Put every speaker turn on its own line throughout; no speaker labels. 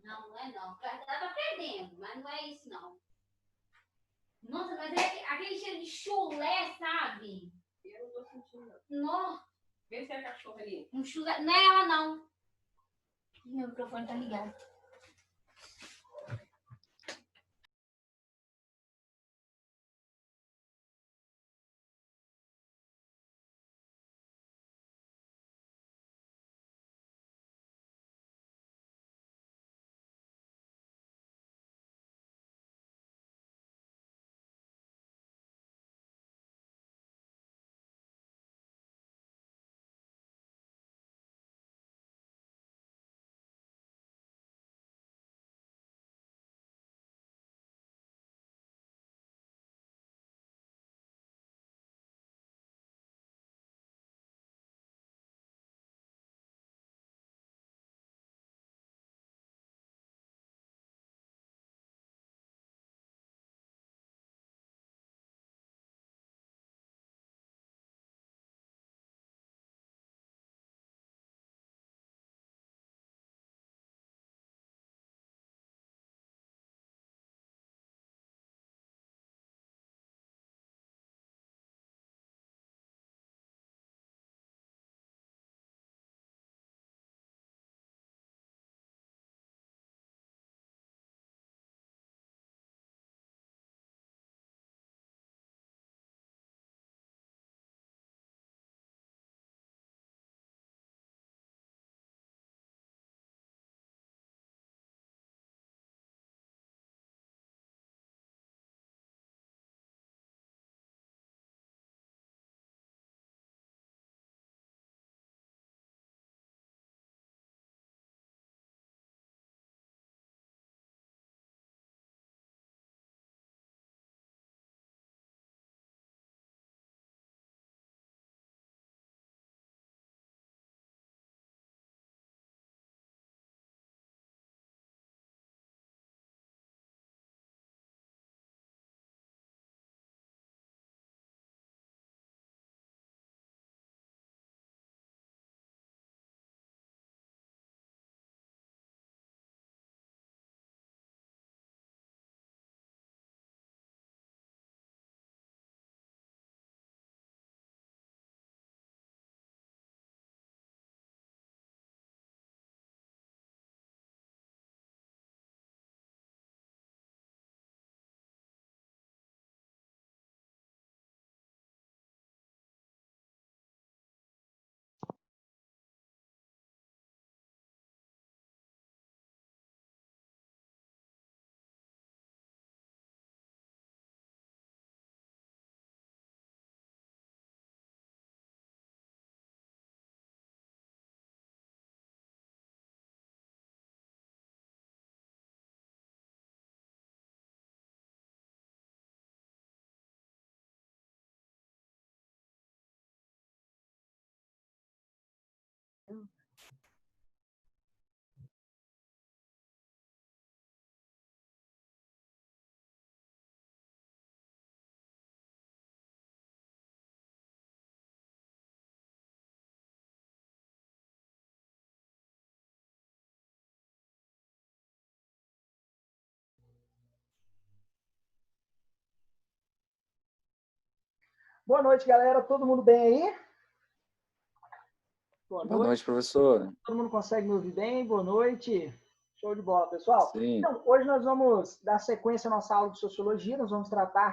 Não, não é não. Ela tá perdendo, mas não é isso não. Nossa, mas é aquele cheiro de chulé, sabe?
Eu não tô sentindo.
Nossa.
Vê se é a cachorra ali.
Um chulé. Não é ela não. Meu microfone tá ligado.
Boa noite, galera. Todo mundo bem aí?
Boa noite, professor.
Todo mundo consegue me ouvir bem? Boa noite. Show de bola, pessoal.
Sim.
Então, hoje nós vamos dar sequência à nossa aula de sociologia. Nós vamos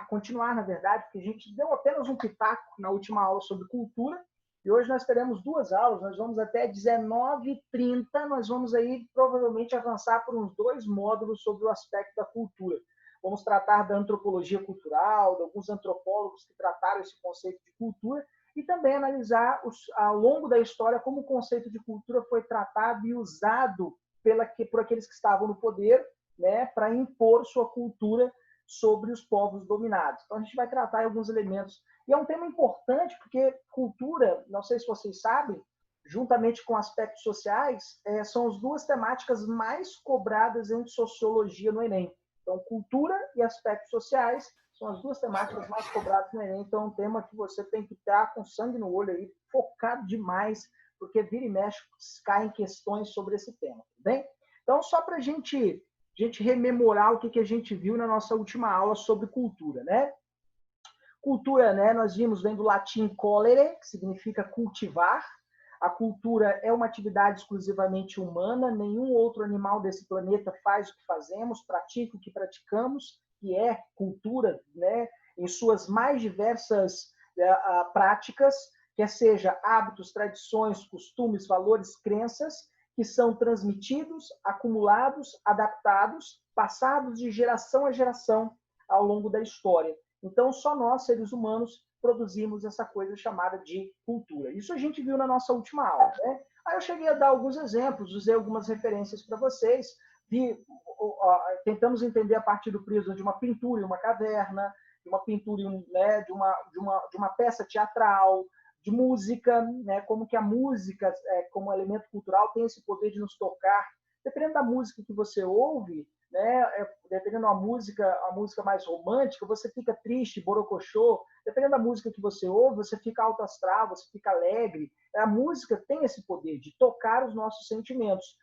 continuar, na verdade, porque a gente deu apenas um pitaco na última aula sobre cultura. E hoje nós teremos duas aulas. Nós vamos até 19h30. Nós vamos aí, provavelmente, avançar por uns 2 módulos sobre o aspecto da cultura. Vamos tratar da antropologia cultural, de alguns antropólogos que trataram esse conceito de cultura, e também analisar ao longo da história como o conceito de cultura foi tratado e usado por aqueles que estavam no poder, né, para impor sua cultura sobre os povos dominados. Então a gente vai tratar alguns elementos. E é um tema importante porque cultura, não sei se vocês sabem, juntamente com aspectos sociais, são as duas temáticas mais cobradas em sociologia no Enem. Então, cultura e aspectos sociais são as duas temáticas mais cobradas no Enem. Então, é um tema que você tem que estar com sangue no olho aí, focado demais, porque vira e mexe caem questões sobre esse tema, tá bem? Então, só para a gente rememorar o que a gente viu na nossa última aula sobre cultura, né? Cultura, né, nós vimos, vem do latim colere, que significa cultivar. A cultura é uma atividade exclusivamente humana, nenhum outro animal desse planeta faz o que fazemos, pratica o que praticamos, que é cultura, né, em suas mais diversas práticas, quer seja hábitos, tradições, costumes, valores, crenças, que são transmitidos, acumulados, adaptados, passados de geração a geração ao longo da história. Então, só nós, seres humanos, produzimos essa coisa chamada de cultura. Isso a gente viu na nossa última aula, né? Aí eu cheguei a dar alguns exemplos, usei algumas referências para vocês, tentamos entender a partir do prisma de uma pintura em uma caverna, de uma pintura, né, de uma peça teatral, de música, né, como que a música, como elemento cultural, tem esse poder de nos tocar. Dependendo da música que você ouve, né, dependendo da música, a música mais romântica, você fica triste, borocochô. Dependendo da música que você ouve, você fica alto astral, você fica alegre. A música tem esse poder de tocar os nossos sentimentos.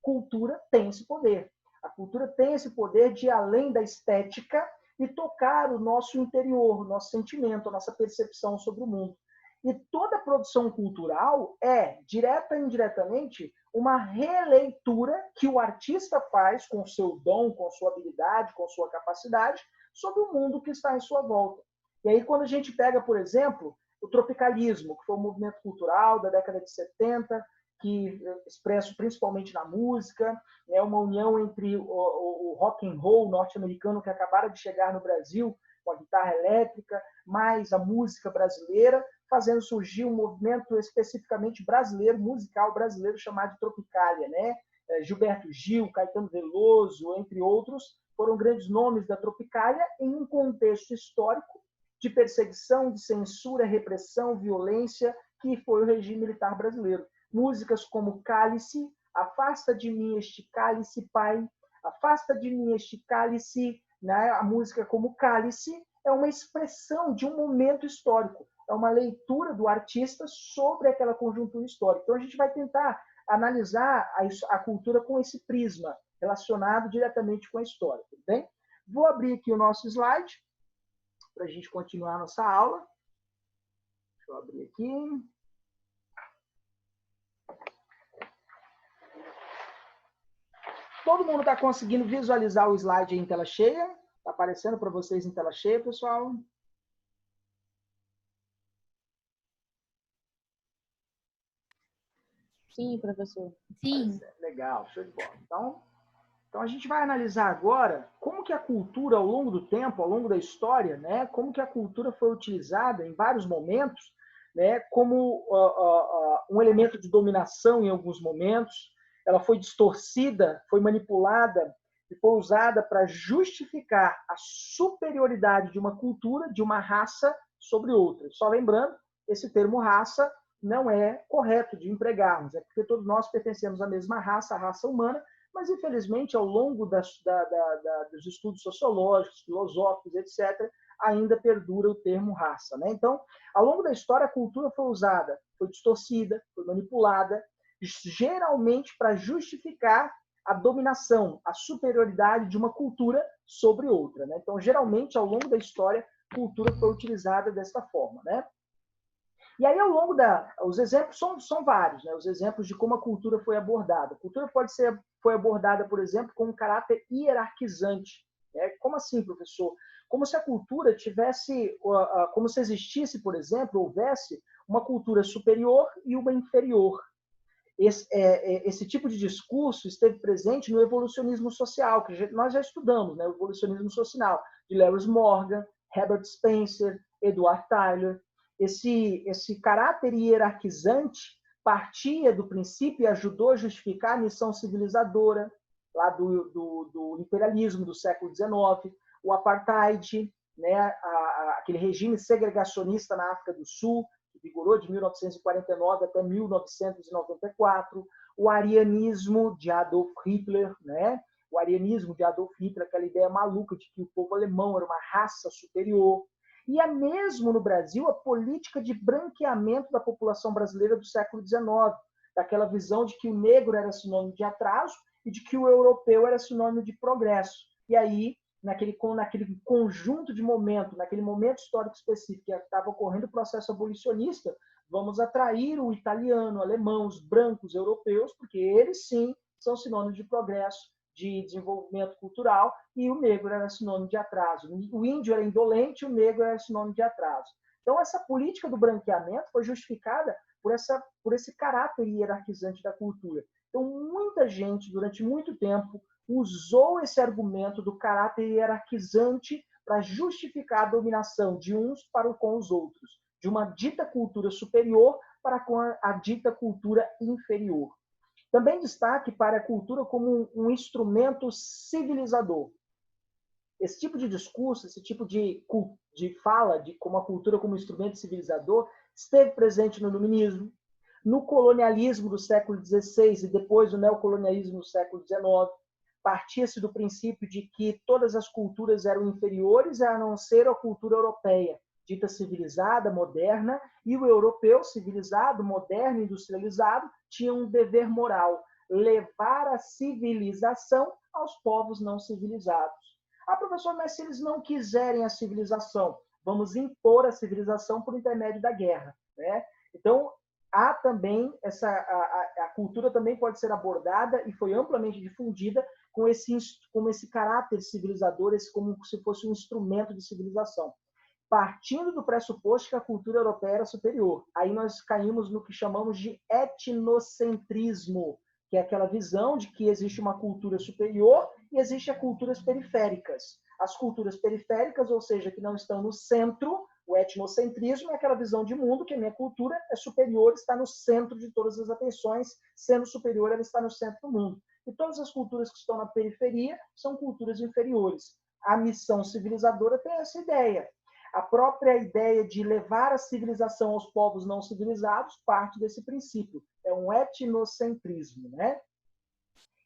Cultura tem esse poder. A cultura tem esse poder de ir além da estética e tocar o nosso interior, o nosso sentimento, a nossa percepção sobre o mundo. E toda produção cultural é, direta e indiretamente, uma releitura que o artista faz com o seu dom, com sua habilidade, com sua capacidade, sobre o mundo que está em sua volta. E aí, quando a gente pega, por exemplo, o tropicalismo, que foi um movimento cultural da década de 70, que expresso principalmente na música, é uma união entre o rock and roll norte-americano que acabara de chegar no Brasil, com a guitarra elétrica, mais a música brasileira, fazendo surgir um movimento especificamente brasileiro, musical brasileiro, chamado de Tropicália, né? Gilberto Gil, Caetano Veloso, entre outros, foram grandes nomes da Tropicália em um contexto histórico de perseguição, de censura, repressão, violência, que foi o regime militar brasileiro. Músicas como Cálice, Afasta de mim este cálice, Pai, Afasta de mim este cálice, né? A música como Cálice é uma expressão de um momento histórico, é uma leitura do artista sobre aquela conjuntura histórica. Então, a gente vai tentar analisar a cultura com esse prisma, relacionado diretamente com a história, tudo bem? Vou abrir aqui o nosso slide, para a gente continuar a nossa aula. Deixa eu abrir aqui. Todo mundo está conseguindo visualizar o slide em tela cheia? Está aparecendo para vocês em tela cheia, pessoal?
Sim, professor.
Sim.
Legal, show de bola. Então a gente vai analisar agora como que a cultura, ao longo do tempo, ao longo da história, né, como que a cultura foi utilizada em vários momentos, né, como um elemento de dominação em alguns momentos. Ela foi distorcida, foi manipulada e foi usada para justificar a superioridade de uma cultura, de uma raça sobre outra. Só lembrando, esse termo raça não é correto de empregarmos, é porque todos nós pertencemos à mesma raça, a raça humana, mas, infelizmente, ao longo dos estudos sociológicos, filosóficos, etc., ainda perdura o termo raça, né? Então, ao longo da história, a cultura foi usada, foi distorcida, foi manipulada, geralmente para justificar a dominação, a superioridade de uma cultura sobre outra, né? Então, geralmente, ao longo da história, a cultura foi utilizada desta forma, né? E aí, ao longo os exemplos são vários, né? Os exemplos de como a cultura foi abordada. A cultura foi abordada, por exemplo, com um caráter hierarquizante. Né? Como assim, professor? Como se a cultura tivesse, como se existisse, por exemplo, houvesse uma cultura superior e uma inferior. Esse tipo de discurso esteve presente no evolucionismo social, que nós já estudamos, né? O evolucionismo social, de Lewis Morgan, Herbert Spencer, Edward Tyler. Esse caráter hierarquizante partia do princípio e ajudou a justificar a missão civilizadora lá do imperialismo do século XIX, o apartheid, né, aquele regime segregacionista na África do Sul, que vigorou de 1949 até 1994, o arianismo de Adolf Hitler, né? O arianismo de Adolf Hitler, aquela ideia maluca de que o povo alemão era uma raça superior. E é mesmo no Brasil a política de branqueamento da população brasileira do século XIX, daquela visão de que o negro era sinônimo de atraso e de que o europeu era sinônimo de progresso. E aí, naquele conjunto de momento, naquele momento histórico específico que estava ocorrendo o processo abolicionista, vamos atrair o italiano, o alemão, os brancos, europeus, porque eles sim são sinônimos de progresso, de desenvolvimento cultural, e o negro era sinônimo de atraso. O índio era indolente, o negro era sinônimo de atraso. Então, essa política do branqueamento foi justificada por esse caráter hierarquizante da cultura. Então, muita gente, durante muito tempo, usou esse argumento do caráter hierarquizante para justificar a dominação de uns para com os outros, de uma dita cultura superior para com a dita cultura inferior. Também destaque para a cultura como um instrumento civilizador. Esse tipo de discurso, esse tipo de fala de como a cultura como instrumento civilizador esteve presente no iluminismo, no colonialismo do século XVI e depois no neocolonialismo do século XIX. Partia-se do princípio de que todas as culturas eram inferiores a não ser a cultura europeia, dita civilizada, moderna, e o europeu civilizado, moderno, industrializado, tinha um dever moral, levar a civilização aos povos não civilizados. Ah, professor, mas se eles não quiserem a civilização, vamos impor a civilização por intermédio da guerra, né? Então, há também a cultura também pode ser abordada e foi amplamente difundida com esse caráter civilizador, como se fosse um instrumento de civilização. Partindo do pressuposto que a cultura europeia era superior. Aí nós caímos no que chamamos de etnocentrismo, que é aquela visão de que existe uma cultura superior e existem culturas periféricas. As culturas periféricas, ou seja, que não estão no centro, o etnocentrismo é aquela visão de mundo que a minha cultura é superior, está no centro de todas as atenções, sendo superior, ela está no centro do mundo. E todas as culturas que estão na periferia são culturas inferiores. A missão civilizadora tem essa ideia. A própria ideia de levar a civilização aos povos não civilizados parte desse princípio. É um etnocentrismo, né?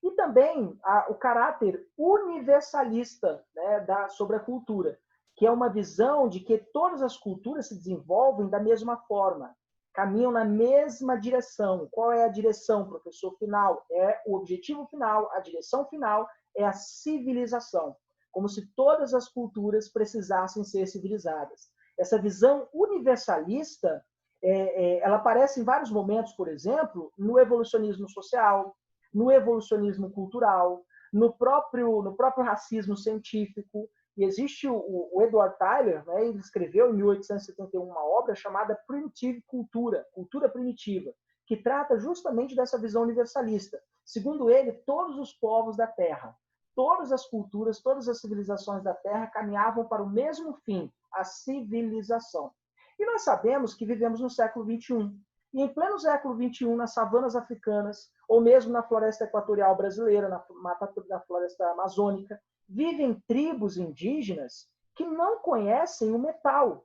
E também o caráter universalista, né, sobre a cultura, que é uma visão de que todas as culturas se desenvolvem da mesma forma, caminham na mesma direção. Qual é a direção, professor? Final é o objetivo final, a direção final é a civilização, como se todas as culturas precisassem ser civilizadas. Essa visão universalista, ela aparece em vários momentos, por exemplo, no evolucionismo social, no evolucionismo cultural, no próprio racismo científico. E existe o Edward Tyler, né, ele escreveu em 1871 uma obra chamada Primitive Cultura, Cultura Primitiva, que trata justamente dessa visão universalista. Segundo ele, todos os povos da Terra, todas as culturas, todas as civilizações da Terra caminhavam para o mesmo fim, a civilização. E nós sabemos que vivemos no século XXI. E em pleno século XXI, nas savanas africanas, ou mesmo na floresta equatorial brasileira, na floresta amazônica, vivem tribos indígenas que não conhecem o metal.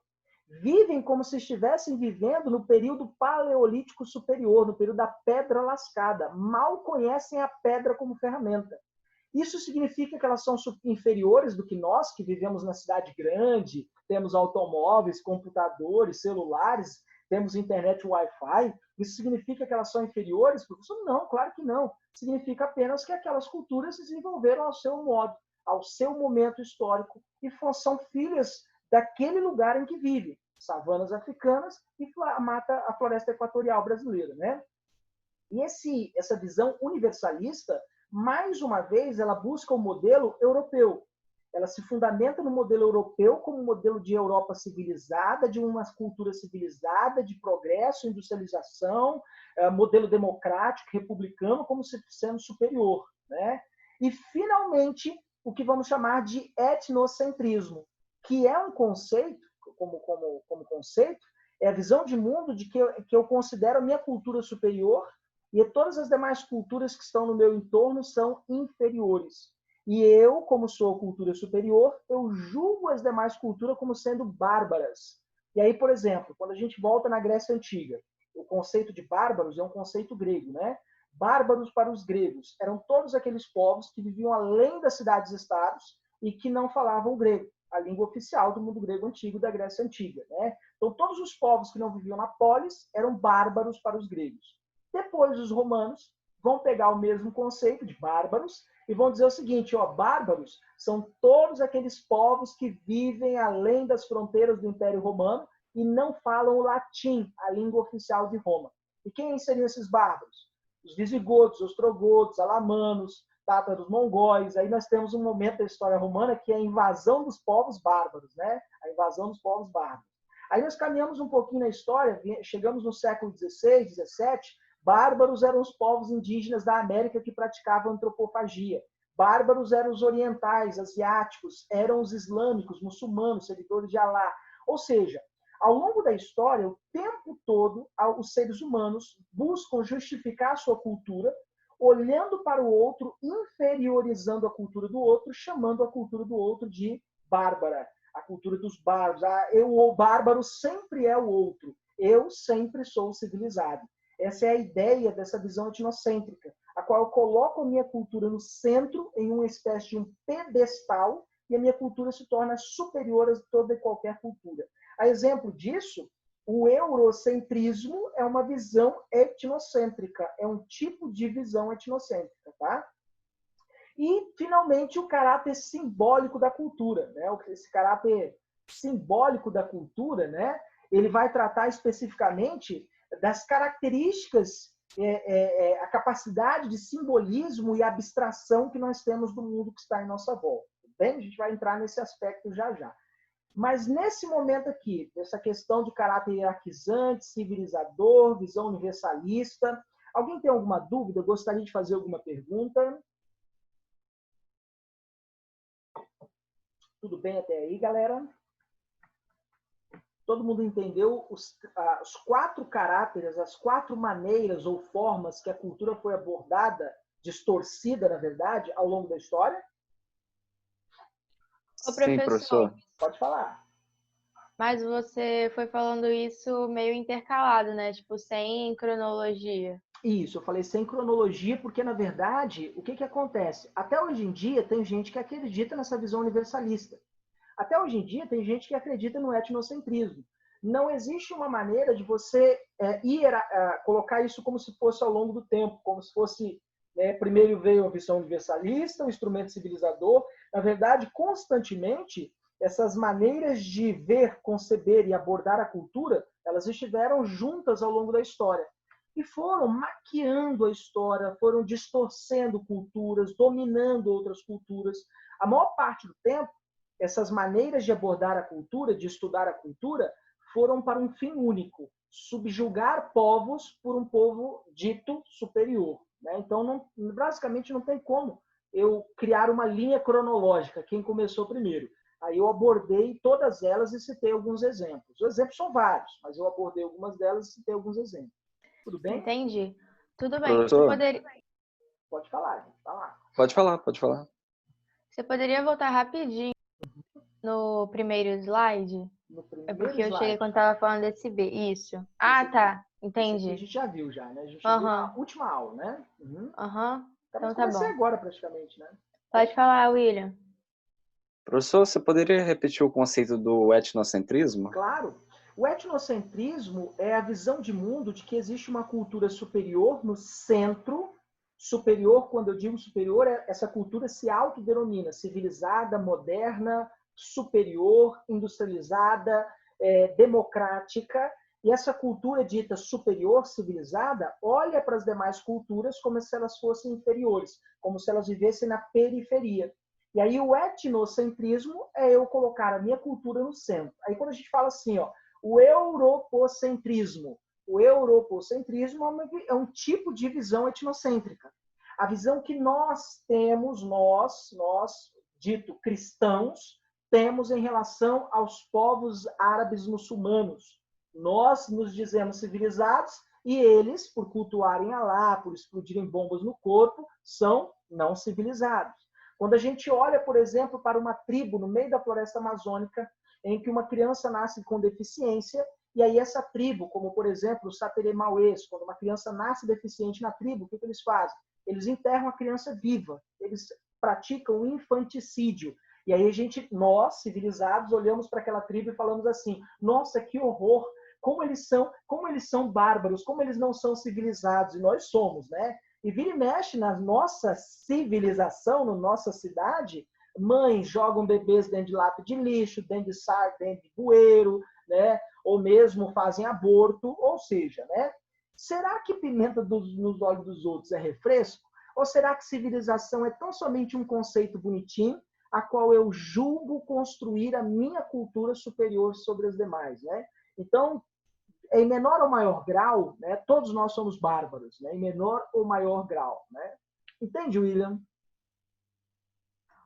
Vivem como se estivessem vivendo no período paleolítico superior, no período da pedra lascada. Mal conhecem a pedra como ferramenta. Isso significa que elas são inferiores do que nós, que vivemos na cidade grande, temos automóveis, computadores, celulares, temos internet Wi-Fi. Isso significa que elas são inferiores? Professor, não, claro que não. Significa apenas que aquelas culturas se desenvolveram ao seu modo, ao seu momento histórico, e são filhas daquele lugar em que vivem, savanas africanas e a floresta equatorial brasileira, né? E essa visão universalista, mais uma vez, ela busca o modelo europeu. Ela se fundamenta no modelo europeu como modelo de Europa civilizada, de uma cultura civilizada, de progresso, industrialização, modelo democrático, republicano, como sendo superior, né? E, finalmente, o que vamos chamar de etnocentrismo, que é um conceito, como conceito, é a visão de mundo de que eu considero a minha cultura superior e todas as demais culturas que estão no meu entorno são inferiores. E eu, como sou cultura superior, eu julgo as demais culturas como sendo bárbaras. E aí, por exemplo, quando a gente volta na Grécia Antiga, o conceito de bárbaros é um conceito grego, né? Bárbaros para os gregos eram todos aqueles povos que viviam além das cidades-estados e que não falavam grego, a língua oficial do mundo grego antigo, da Grécia Antiga, né? Então, todos os povos que não viviam na polis eram bárbaros para os gregos. Depois, os romanos vão pegar o mesmo conceito de bárbaros e vão dizer o seguinte, ó, bárbaros são todos aqueles povos que vivem além das fronteiras do Império Romano e não falam o latim, a língua oficial de Roma. E quem seriam esses bárbaros? Os visigodos, ostrogodos, alamanos, tátaros, mongóis. Aí nós temos um momento da história romana que é a invasão dos povos bárbaros, né? A invasão dos povos bárbaros. Aí nós caminhamos um pouquinho na história, chegamos no século XVI, XVII, bárbaros eram os povos indígenas da América que praticavam antropofagia. Bárbaros eram os orientais, asiáticos, eram os islâmicos, muçulmanos, seguidores de Alá. Ou seja, ao longo da história, o tempo todo, os seres humanos buscam justificar a sua cultura, olhando para o outro, inferiorizando a cultura do outro, chamando a cultura do outro de bárbara, a cultura dos bárbaros. O bárbaro sempre é o outro, eu sempre sou civilizado. Essa é a ideia dessa visão etnocêntrica, a qual eu coloco a minha cultura no centro, em uma espécie de um pedestal, e a minha cultura se torna superior a toda e qualquer cultura. A exemplo disso, o eurocentrismo é uma visão etnocêntrica, é um tipo de visão etnocêntrica, tá? E, finalmente, o caráter simbólico da cultura, né? Esse caráter simbólico da cultura, né? Ele vai tratar especificamente das características, a capacidade de simbolismo e abstração que nós temos do mundo que está em nossa volta. Bem, a gente vai entrar nesse aspecto já já. Mas nesse momento aqui, dessa questão de caráter hierarquizante, civilizador, visão universalista, alguém tem alguma dúvida? Gostaria de fazer alguma pergunta? Tudo bem até aí, galera? Todo mundo entendeu os 4 caráteres, as 4 maneiras ou formas que a cultura foi abordada, distorcida, na verdade, ao longo da história?
Ô, professor,
Sim, professor.
Pode falar.
mas você foi falando isso meio intercalado, né? Tipo, sem cronologia.
Isso, eu falei sem cronologia, porque, na verdade, o que acontece? Até hoje em dia, tem gente que acredita nessa visão universalista. Até hoje em dia, tem gente que acredita no etnocentrismo. Não existe uma maneira de você colocar isso como se fosse ao longo do tempo, como se fosse, né, primeiro veio a visão universalista, o instrumento civilizador. Na verdade, constantemente, essas maneiras de ver, conceber e abordar a cultura, elas estiveram juntas ao longo da história. E foram maquiando a história, foram distorcendo culturas, dominando outras culturas. A maior parte do tempo, essas maneiras de abordar a cultura, de estudar a cultura, foram para um fim único: subjugar povos por um povo dito superior, né? Então, basicamente, não tem como eu criar uma linha cronológica, quem começou primeiro. Aí eu abordei todas elas e citei alguns exemplos. Os exemplos são vários, mas eu abordei algumas delas e citei alguns exemplos. Tudo bem?
Entendi. Tudo bem.
Professor?
Pode falar, falar.
Pode falar, pode falar.
Você poderia voltar rapidinho no primeiro slide?
No
É
primeiro
porque eu
slide.
cheguei quando estava falando desse B. Isso. Ah, tá.
Esse aqui a
Entendi.
gente já viu já, né? A gente viu na última aula, né?
Aham.
Então
Então tá bom.
agora praticamente, né?
Pode falar, William.
Professor, você poderia repetir o conceito do etnocentrismo?
Claro. O etnocentrismo é a visão de mundo de que existe uma cultura superior no centro. Superior, quando eu digo superior, essa cultura se autodenomina civilizada, moderna, superior, industrializada, democrática. E essa cultura dita superior, civilizada, olha para as demais culturas como se elas fossem inferiores, como se elas vivessem na periferia. E aí o etnocentrismo é eu colocar a minha cultura no centro. Aí quando a gente fala assim, ó, o europocentrismo. O europocentrismo é um tipo de visão etnocêntrica. A visão que nós temos, nós, dito cristãos, temos em relação aos povos árabes muçulmanos. Nós nos dizemos civilizados e eles, por cultuarem Alá, por explodirem bombas no corpo, são não civilizados. Quando a gente olha, por exemplo, para uma tribo no meio da floresta amazônica, em que uma criança nasce com deficiência, e aí essa tribo, como por exemplo os Sateremauês, quando uma criança nasce deficiente na tribo, o que eles fazem? Eles enterram a criança viva, eles praticam o infanticídio. E aí nós, civilizados, olhamos para aquela tribo e falamos assim: nossa, que horror! Como eles são bárbaros, como eles não são civilizados, e nós somos, né? E vira e mexe na nossa civilização, na nossa cidade, mães jogam bebês dentro de lata de lixo, dentro de saco, dentro de bueiro, né? Ou mesmo fazem aborto, ou seja, né? Será que pimenta nos olhos dos outros é refresco? Ou será que civilização é tão somente um conceito bonitinho, a qual eu julgo construir a minha cultura superior sobre as demais, né? Então, em menor ou maior grau, né, todos nós somos bárbaros, né? Em menor ou maior grau, né? Entende, William?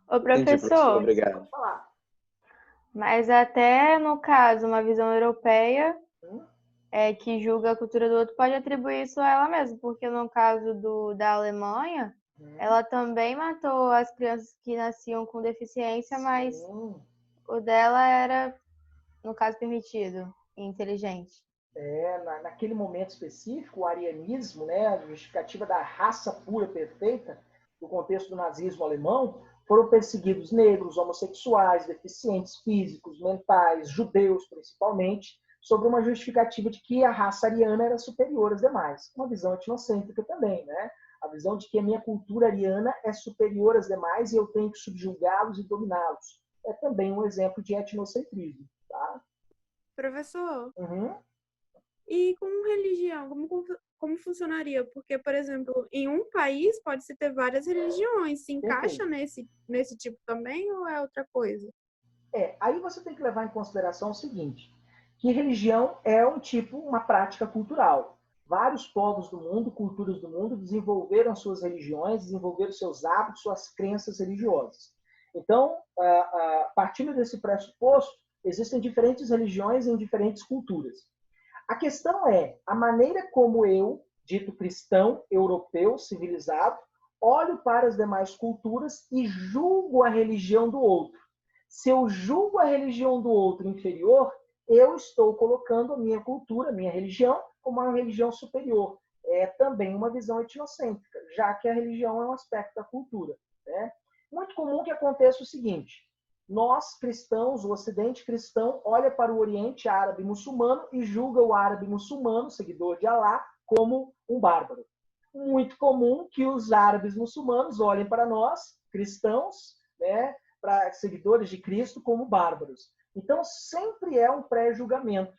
Ô,
Entendi, professor.
professor,
Obrigado.
Pode falar.
mas até no caso, uma visão europeia
Hum?
que julga a cultura do outro pode atribuir isso a ela mesma, porque no caso da Alemanha, ela também matou as crianças que nasciam com deficiência, mas
Sim.
o dela era, no caso, permitido e inteligente.
Naquele momento específico, o arianismo, né, a justificativa da raça pura perfeita, no contexto do nazismo alemão, foram perseguidos negros, homossexuais, deficientes físicos, mentais, judeus principalmente, sobre uma justificativa de que a raça ariana era superior às demais. Uma visão etnocêntrica também, né? A visão de que a minha cultura ariana é superior às demais e eu tenho que subjugá-los e dominá-los. É também um exemplo de etnocentrismo, tá?
Professor,
Uhum.
e com religião, como funcionaria? Porque, por exemplo, em um país pode-se ter várias religiões. Se encaixa nesse tipo também ou é outra coisa?
Aí você tem que levar em consideração o seguinte, que religião é um tipo, uma prática cultural. Vários povos do mundo, culturas do mundo, desenvolveram suas religiões, desenvolveram seus hábitos, suas crenças religiosas. Então, partindo desse pressuposto, existem diferentes religiões em diferentes culturas. A questão é a maneira como eu, dito cristão, europeu, civilizado, olho para as demais culturas e julgo a religião do outro. Se eu julgo a religião do outro inferior, eu estou colocando a minha cultura, a minha religião, como uma religião superior. É também uma visão etnocêntrica, já que a religião é um aspecto da cultura, né? Muito comum que aconteça o seguinte: nós, cristãos, o Ocidente cristão, olha para o Oriente árabe muçulmano e julga o árabe muçulmano, seguidor de Alá, como um bárbaro. Muito comum que os árabes muçulmanos olhem para nós, cristãos, né, para seguidores de Cristo, como bárbaros. Então, sempre é um pré-julgamento,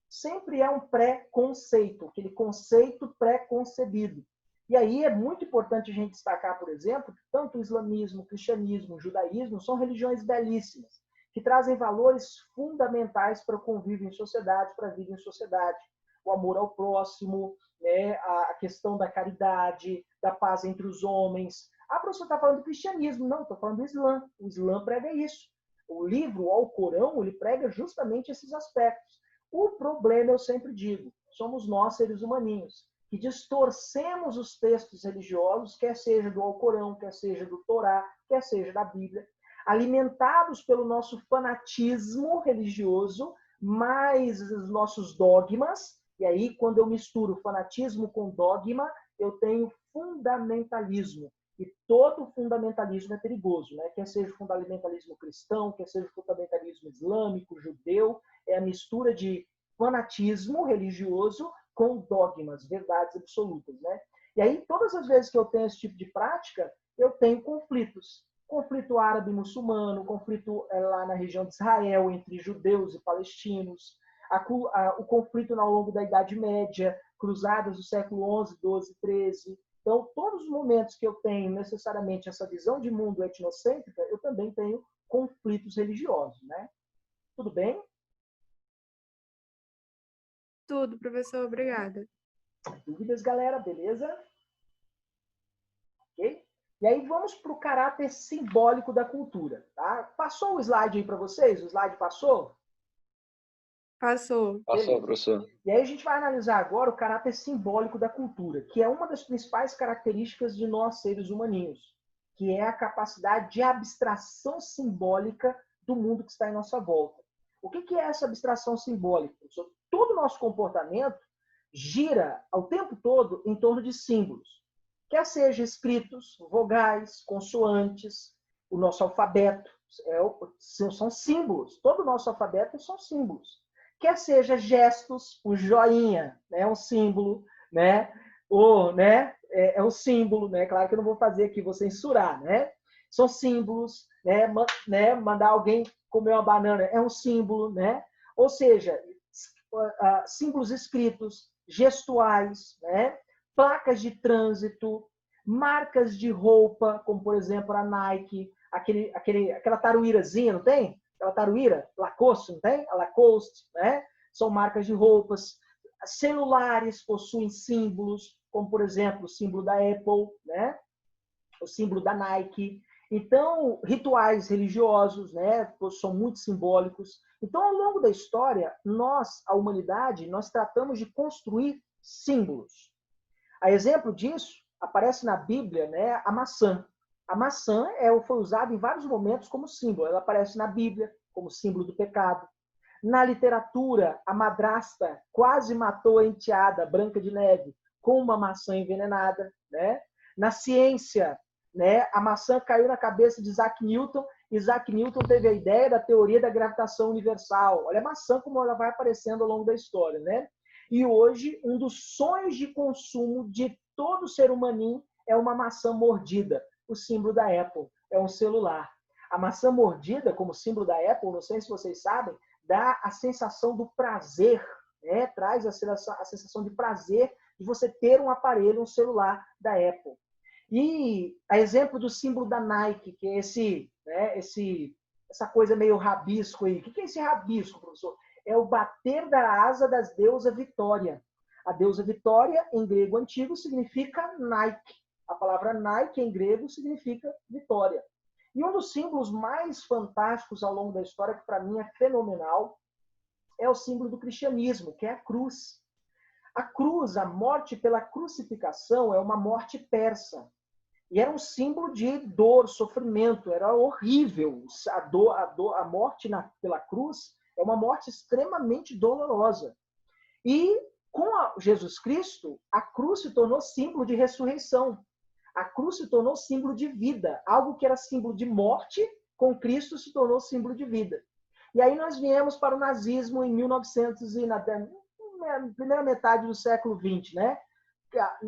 sempre é um pré-conceito, aquele conceito pré-concebido. E aí é muito importante a gente destacar, por exemplo, que tanto o islamismo, o cristianismo, o judaísmo são religiões belíssimas, que trazem valores fundamentais para o convívio em sociedade, para a vida em sociedade. O amor ao próximo, né, a questão da caridade, da paz entre os homens. Ah, professor, está falando do cristianismo. Não, estou falando do Islã. O Islã prega isso. O livro, o Alcorão, ele prega justamente esses aspectos. O problema, eu sempre digo, somos nós, seres humaninhos, que distorcemos os textos religiosos, quer seja do Alcorão, quer seja do Torá, quer seja da Bíblia, alimentados pelo nosso fanatismo religioso, mais os nossos dogmas. E aí, quando eu misturo fanatismo com dogma, eu tenho fundamentalismo. E todo fundamentalismo é perigoso, né? Quer seja fundamentalismo cristão, quer seja fundamentalismo islâmico, judeu, é a mistura de fanatismo religioso com dogmas, verdades absolutas, né? E aí, todas as vezes que eu tenho esse tipo de prática, eu tenho conflitos. Conflito árabe-muçulmano, conflito lá na região de Israel, entre judeus e palestinos, o conflito ao longo da Idade Média, cruzadas do século XI, XII, XIII. Então, todos os momentos que eu tenho necessariamente essa visão de mundo etnocêntrica, eu também tenho conflitos religiosos, né? Tudo bem?
Tudo, professor, obrigada.
Dúvidas, galera? Beleza? Ok? E aí vamos para o caráter simbólico da cultura. Tá? Passou o slide aí para vocês? O slide passou?
Passou.
Passou, professor.
E aí a gente vai analisar agora o caráter simbólico da cultura, que é uma das principais características de nós, seres humaninhos, que é a capacidade de abstração simbólica do mundo que está em nossa volta. O que é essa abstração simbólica? Todo o nosso comportamento gira ao tempo todo em torno de símbolos, quer seja escritos, vogais, consoantes, o nosso alfabeto, são símbolos. Todo o nosso alfabeto são símbolos. Quer seja gestos, o joinha, né, um símbolo, né, ou, né, é um símbolo, né? Claro que eu não vou fazer aqui, vou censurar, né? São símbolos, né? Mandar alguém comer uma banana é um símbolo, né? Ou seja, símbolos escritos, gestuais, né? Placas de trânsito, marcas de roupa, como por exemplo a Nike, aquela taruírazinha, não tem? Aquela taruíra, Lacoste, não tem? A Lacoste, né? São marcas de roupas. Celulares possuem símbolos, como por exemplo o símbolo da Apple, né? O símbolo da Nike. Então, rituais religiosos, né? São muito simbólicos. Então, ao longo da história, nós, a humanidade, nós tratamos de construir símbolos. A exemplo disso, aparece na Bíblia, né, a maçã. A maçã foi usada em vários momentos como símbolo. Ela aparece na Bíblia como símbolo do pecado. Na literatura, a madrasta quase matou a enteada Branca de Neve com uma maçã envenenada, né? Na ciência, né, a maçã caiu na cabeça de Isaac Newton. Isaac Newton teve a ideia da teoria da gravitação universal. Olha a maçã como ela vai aparecendo ao longo da história, né? E hoje, um dos sonhos de consumo de todo ser humaninho é uma maçã mordida, o símbolo da Apple, é um celular. A maçã mordida, como símbolo da Apple, não sei se vocês sabem, dá a sensação do prazer, né? Traz a sensação de prazer de você ter um aparelho, um celular da Apple. E a exemplo do símbolo da Nike, que é essa coisa meio rabisco aí. O que é esse rabisco, professor? É o bater da asa das deusas Vitória. A deusa Vitória, em grego antigo, significa Nike. A palavra Nike, em grego, significa Vitória. E um dos símbolos mais fantásticos ao longo da história, que para mim é fenomenal, é o símbolo do cristianismo, que é a cruz. A cruz, a morte pela crucificação, é uma morte persa. E era um símbolo de dor, sofrimento, era horrível. A morte pela cruz é uma morte extremamente dolorosa. E com Jesus Cristo, a cruz se tornou símbolo de ressurreição. A cruz se tornou símbolo de vida. Algo que era símbolo de morte, com Cristo se tornou símbolo de vida. E aí nós viemos para o nazismo em 1900 na primeira metade do século XX, né?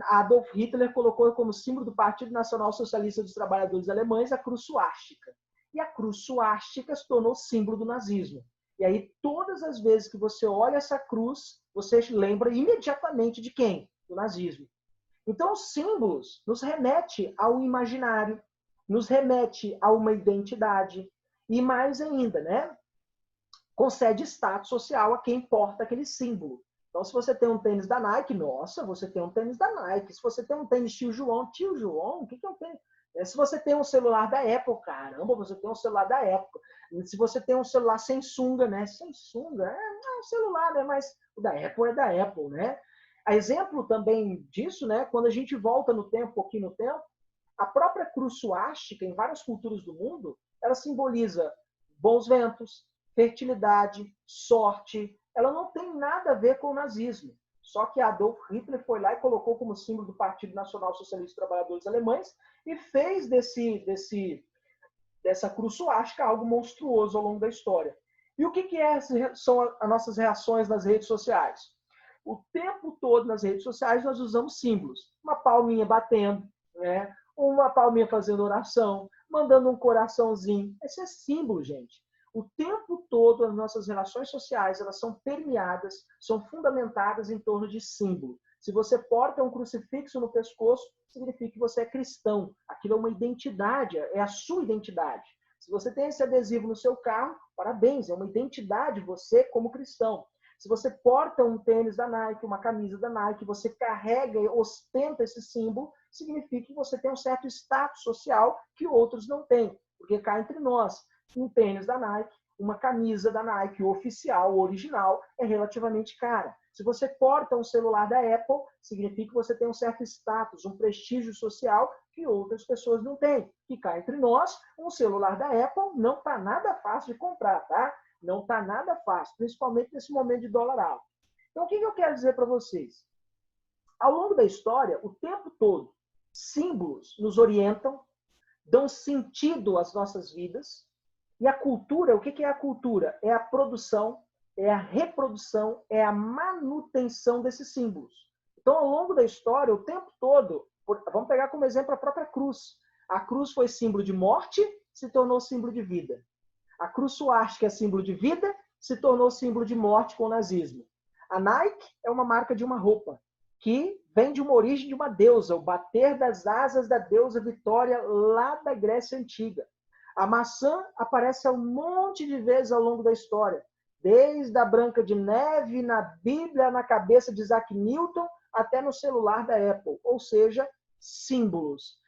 Adolf Hitler colocou como símbolo do Partido Nacional Socialista dos Trabalhadores Alemães a cruz suástica. E a cruz suástica se tornou símbolo do nazismo. E aí, todas as vezes que você olha essa cruz, você lembra imediatamente de quem? Do nazismo. Então, os símbolos nos remete ao imaginário, nos remete a uma identidade e, mais ainda, né? Concede status social a quem porta aquele símbolo. Então, se você tem um tênis da Nike, nossa, você tem um tênis da Nike. Se você tem um tênis tio João, o que é um tênis? Se você tem um celular da Apple, caramba, você tem um celular da Apple. Se você tem um celular Samsung, né? Samsung é um celular, né? Mas o da Apple é da Apple, né? A exemplo também disso, né? Quando a gente volta no tempo, um pouquinho no tempo, a própria cruz suástica, em várias culturas do mundo, ela simboliza bons ventos, fertilidade, sorte. Ela não tem nada a ver com o nazismo. Só que Adolf Hitler foi lá e colocou como símbolo do Partido Nacional Socialista dos Trabalhadores Alemães e fez dessa cruz suástica algo monstruoso ao longo da história. E o que são as nossas reações nas redes sociais? O tempo todo nas redes sociais nós usamos símbolos. Uma palminha batendo, né? Uma palminha fazendo oração, mandando um coraçãozinho. Esse é símbolo, gente. O tempo todo as nossas relações sociais elas são permeadas, são fundamentadas em torno de símbolo. Se você porta um crucifixo no pescoço, significa que você é cristão. Aquilo é uma identidade, é a sua identidade. Se você tem esse adesivo no seu carro, parabéns, é uma identidade você como cristão. Se você porta um tênis da Nike, uma camisa da Nike, você carrega e ostenta esse símbolo, significa que você tem um certo status social que outros não têm. Porque cá entre nós, um tênis da Nike, uma camisa da Nike oficial, original, é relativamente cara. Se você porta um celular da Apple, significa que você tem um certo status, um prestígio social que outras pessoas não têm. E cá entre nós, um celular da Apple não está nada fácil de comprar, tá? Não está nada fácil, principalmente nesse momento de dólar alto. Então, o que eu quero dizer para vocês? Ao longo da história, o tempo todo, símbolos nos orientam, dão sentido às nossas vidas. E a cultura, o que é a cultura? É a produção, é a reprodução, é a manutenção desses símbolos. Então, ao longo da história, o tempo todo, Vamos pegar como exemplo a própria cruz. A cruz foi símbolo de morte, se tornou símbolo de vida. A cruz suástica é símbolo de vida, se tornou símbolo de morte com o nazismo. A Nike é uma marca de uma roupa que vem de uma origem de uma deusa, o bater das asas da deusa Vitória lá da Grécia Antiga. A maçã aparece um monte de vezes ao longo da história, desde a Branca de Neve, na Bíblia, na cabeça de Isaac Newton, até no celular da Apple, ou seja, símbolos.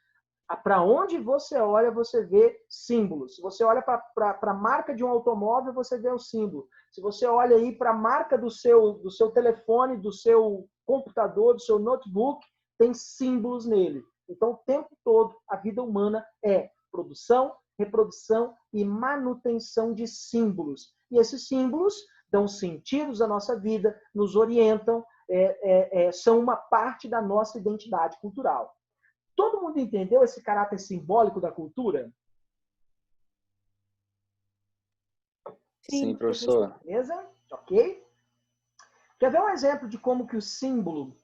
Para onde você olha, você vê símbolos. Se você olha para a marca de um automóvel, você vê o símbolo. Se você olha aí para a marca do seu telefone, do seu computador, do seu notebook, tem símbolos nele. Então, o tempo todo, a vida humana é produção, reprodução e manutenção de símbolos. E esses símbolos dão sentidos à nossa vida, nos orientam, são uma parte da nossa identidade cultural. Todo mundo entendeu esse caráter simbólico da cultura?
Sim, professor.
Beleza? Ok? Quer ver um exemplo de como que o símbolo,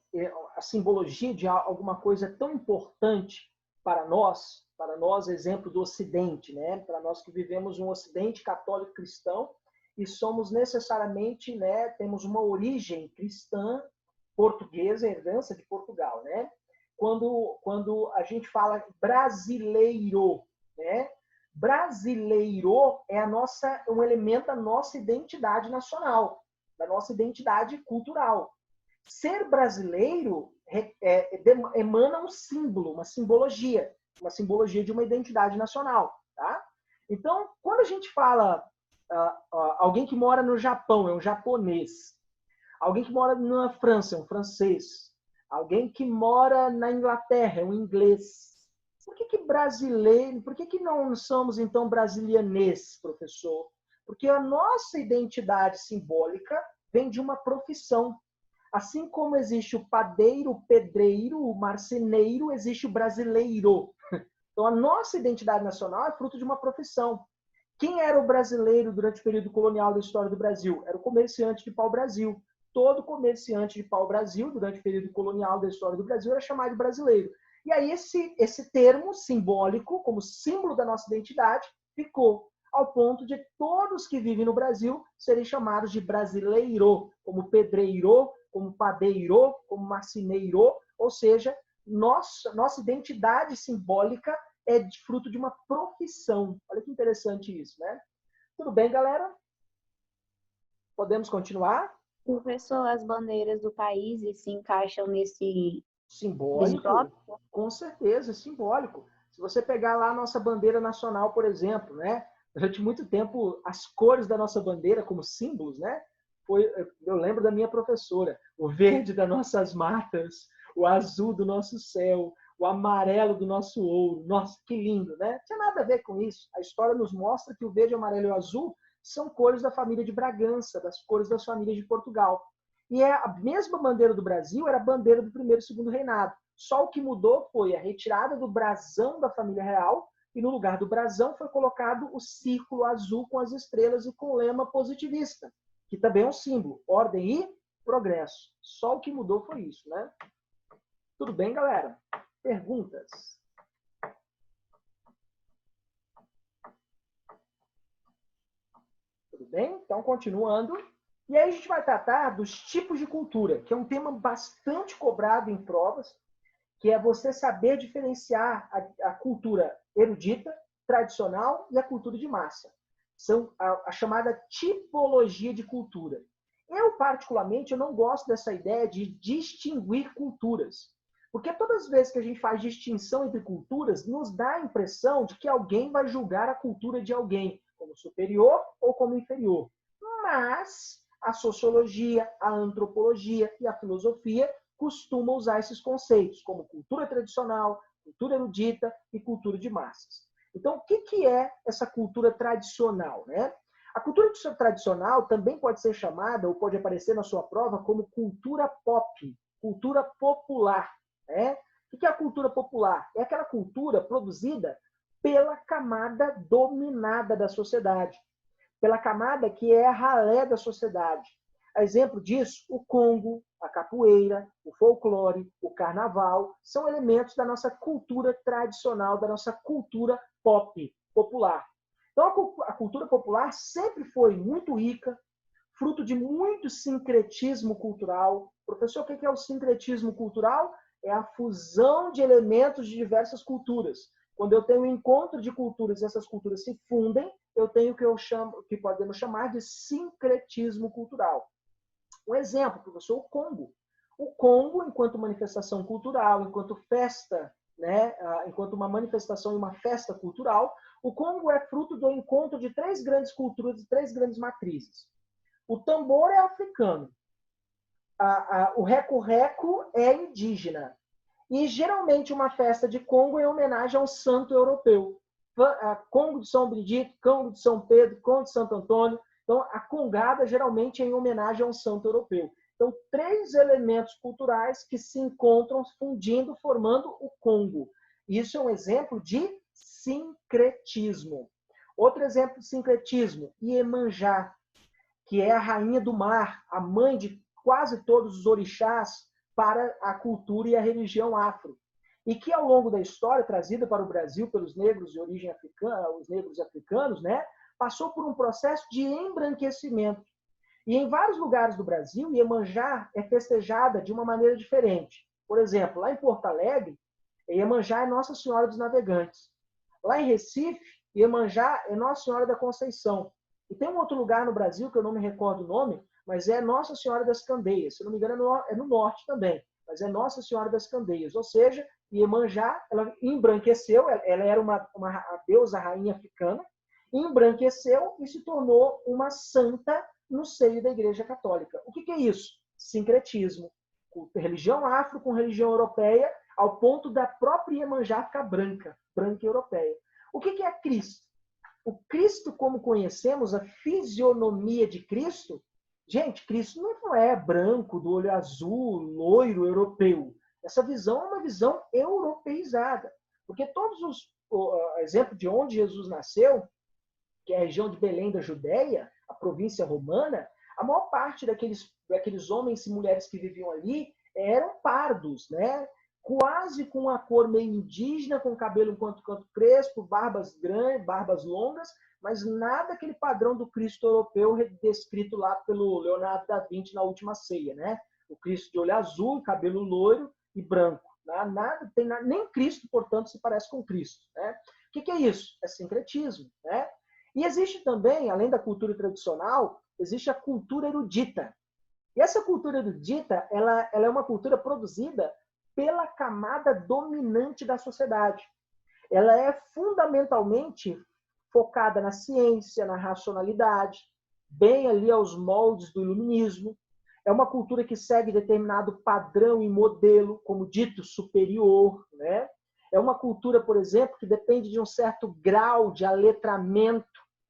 a simbologia de alguma coisa é tão importante para nós, exemplo do Ocidente, né? Para nós que vivemos um Ocidente católico cristão e somos necessariamente, né, temos uma origem cristã portuguesa, herança de Portugal, né? Quando a gente fala brasileiro, né? Brasileiro é um elemento da nossa identidade nacional, da nossa identidade cultural. Ser brasileiro emana um símbolo, uma simbologia de uma identidade nacional, tá? Então, quando a gente fala alguém que mora no Japão é um japonês, alguém que mora na França é um francês, alguém que mora na Inglaterra é um inglês. Por que brasileiro? Por que não somos, então, brasilianês, professor? Porque a nossa identidade simbólica vem de uma profissão. Assim como existe o padeiro, o pedreiro, o marceneiro, existe o brasileiro. Então, a nossa identidade nacional é fruto de uma profissão. Quem era o brasileiro durante o período colonial da história do Brasil? Era o comerciante de pau-brasil. Todo comerciante de pau-brasil, durante o período colonial da história do Brasil, era chamado de brasileiro. E aí esse termo simbólico, como símbolo da nossa identidade, ficou ao ponto de todos que vivem no Brasil serem chamados de brasileiro, como pedreiro, como padeiro, como marceneiro, ou seja, nossa identidade simbólica é de fruto de uma profissão. Olha que interessante isso, né? Tudo bem, galera? Podemos continuar?
Professor, as bandeiras do país se encaixam nesse
Simbólico,
tópico?
com certeza, simbólico. Se você pegar lá a nossa bandeira nacional, por exemplo, né? Durante muito tempo, as cores da nossa bandeira como símbolos, né? Eu lembro da minha professora, o verde das nossas matas, o azul do nosso céu, o amarelo do nosso ouro. Nossa, que lindo, né? Não tinha nada a ver com isso. A história nos mostra que o verde, o amarelo e o azul são cores da família de Bragança, das cores das famílias de Portugal. E a mesma bandeira do Brasil era a bandeira do primeiro e segundo reinado. Só o que mudou foi a retirada do brasão da família real e no lugar do brasão foi colocado o círculo azul com as estrelas e com o lema positivista, que também é um símbolo, ordem e progresso. Só o que mudou foi isso, né? Tudo bem, galera? Perguntas? Tudo bem? Então, continuando. E aí a gente vai tratar dos tipos de cultura, que é um tema bastante cobrado em provas, que é você saber diferenciar a cultura erudita, tradicional e a cultura de massa. São a chamada tipologia de cultura. Eu, particularmente, eu não gosto dessa ideia de distinguir culturas. Porque todas as vezes que a gente faz distinção entre culturas, nos dá a impressão de que alguém vai julgar a cultura de alguém como superior ou como inferior. Mas a sociologia, a antropologia e a filosofia costumam usar esses conceitos como cultura tradicional, cultura erudita e cultura de massas. Então, o que é essa cultura tradicional, né? A cultura tradicional também pode ser chamada, ou pode aparecer na sua prova, como cultura pop, cultura popular, né? O que é a cultura popular? É aquela cultura produzida pela camada dominada da sociedade, pela camada que é a ralé da sociedade. exemplo disso, o Congo, a capoeira, o folclore, o carnaval, são elementos da nossa cultura tradicional, da nossa cultura pop, popular. Então, a cultura popular sempre foi muito rica, fruto de muito sincretismo cultural. Professor, o que é o sincretismo cultural? É a fusão de elementos de diversas culturas. Quando eu tenho um encontro de culturas e essas culturas se fundem, eu tenho o que podemos chamar de sincretismo cultural. Um exemplo, professor, o Congo. O Congo, enquanto manifestação cultural, enquanto festa, né, enquanto uma manifestação e uma festa cultural, o Congo é fruto do encontro de 3 grandes culturas e 3 grandes matrizes. O tambor é africano, o reco-reco é indígena, e geralmente uma festa de Congo é em homenagem a um santo europeu. Congo de São Benedito, Congo de São Pedro, Congo de Santo Antônio. Então, a congada geralmente é em homenagem a um santo europeu. Então, 3 elementos culturais que se encontram fundindo, formando o Congo. Isso é um exemplo de sincretismo. Outro exemplo de sincretismo, Iemanjá, que é a rainha do mar, a mãe de quase todos os orixás para a cultura e a religião afro. E que, ao longo da história, trazida para o Brasil pelos negros de origem africana, os negros africanos, né, passou por um processo de embranquecimento. E em vários lugares do Brasil, Iemanjá é festejada de uma maneira diferente. Por exemplo, lá em Porto Alegre, Iemanjá é Nossa Senhora dos Navegantes. Lá em Recife, Iemanjá é Nossa Senhora da Conceição. E tem um outro lugar no Brasil, que eu não me recordo o nome, mas é Nossa Senhora das Candeias. Se eu não me engano, é no norte também, mas é Nossa Senhora das Candeias. Ou seja, Iemanjá, ela embranqueceu, ela era uma deusa rainha africana, embranqueceu e se tornou uma santa no seio da Igreja Católica. O que é isso? Sincretismo. Religião afro com religião europeia, ao ponto da própria Iemanjá ficar branca europeia. O que é Cristo? O Cristo, como conhecemos, a fisionomia de Cristo, gente, Cristo não é branco, do olho azul, loiro, europeu. Essa visão é uma visão europeizada. Porque todos exemplo de onde Jesus nasceu, que é a região de Belém da Judéia, a província romana, a maior parte daqueles homens e mulheres que viviam ali eram pardos, né? Quase com a cor meio indígena, com cabelo um quanto crespo, barbas grandes, barbas longas, mas nada aquele padrão do Cristo europeu descrito lá pelo Leonardo da Vinci na Última Ceia, né? O Cristo de olho azul, cabelo loiro e branco. Né? Nem Cristo, portanto, se parece com Cristo. Né? O que é isso? É sincretismo. Né? E existe também, além da cultura tradicional, existe a cultura erudita. E essa cultura erudita, ela é uma cultura produzida pela camada dominante da sociedade. Ela é fundamentalmente focada na ciência, na racionalidade, bem ali aos moldes do iluminismo. É uma cultura que segue determinado padrão e modelo, como dito, superior. Né? É uma cultura, por exemplo, que depende de um certo grau de aletramento,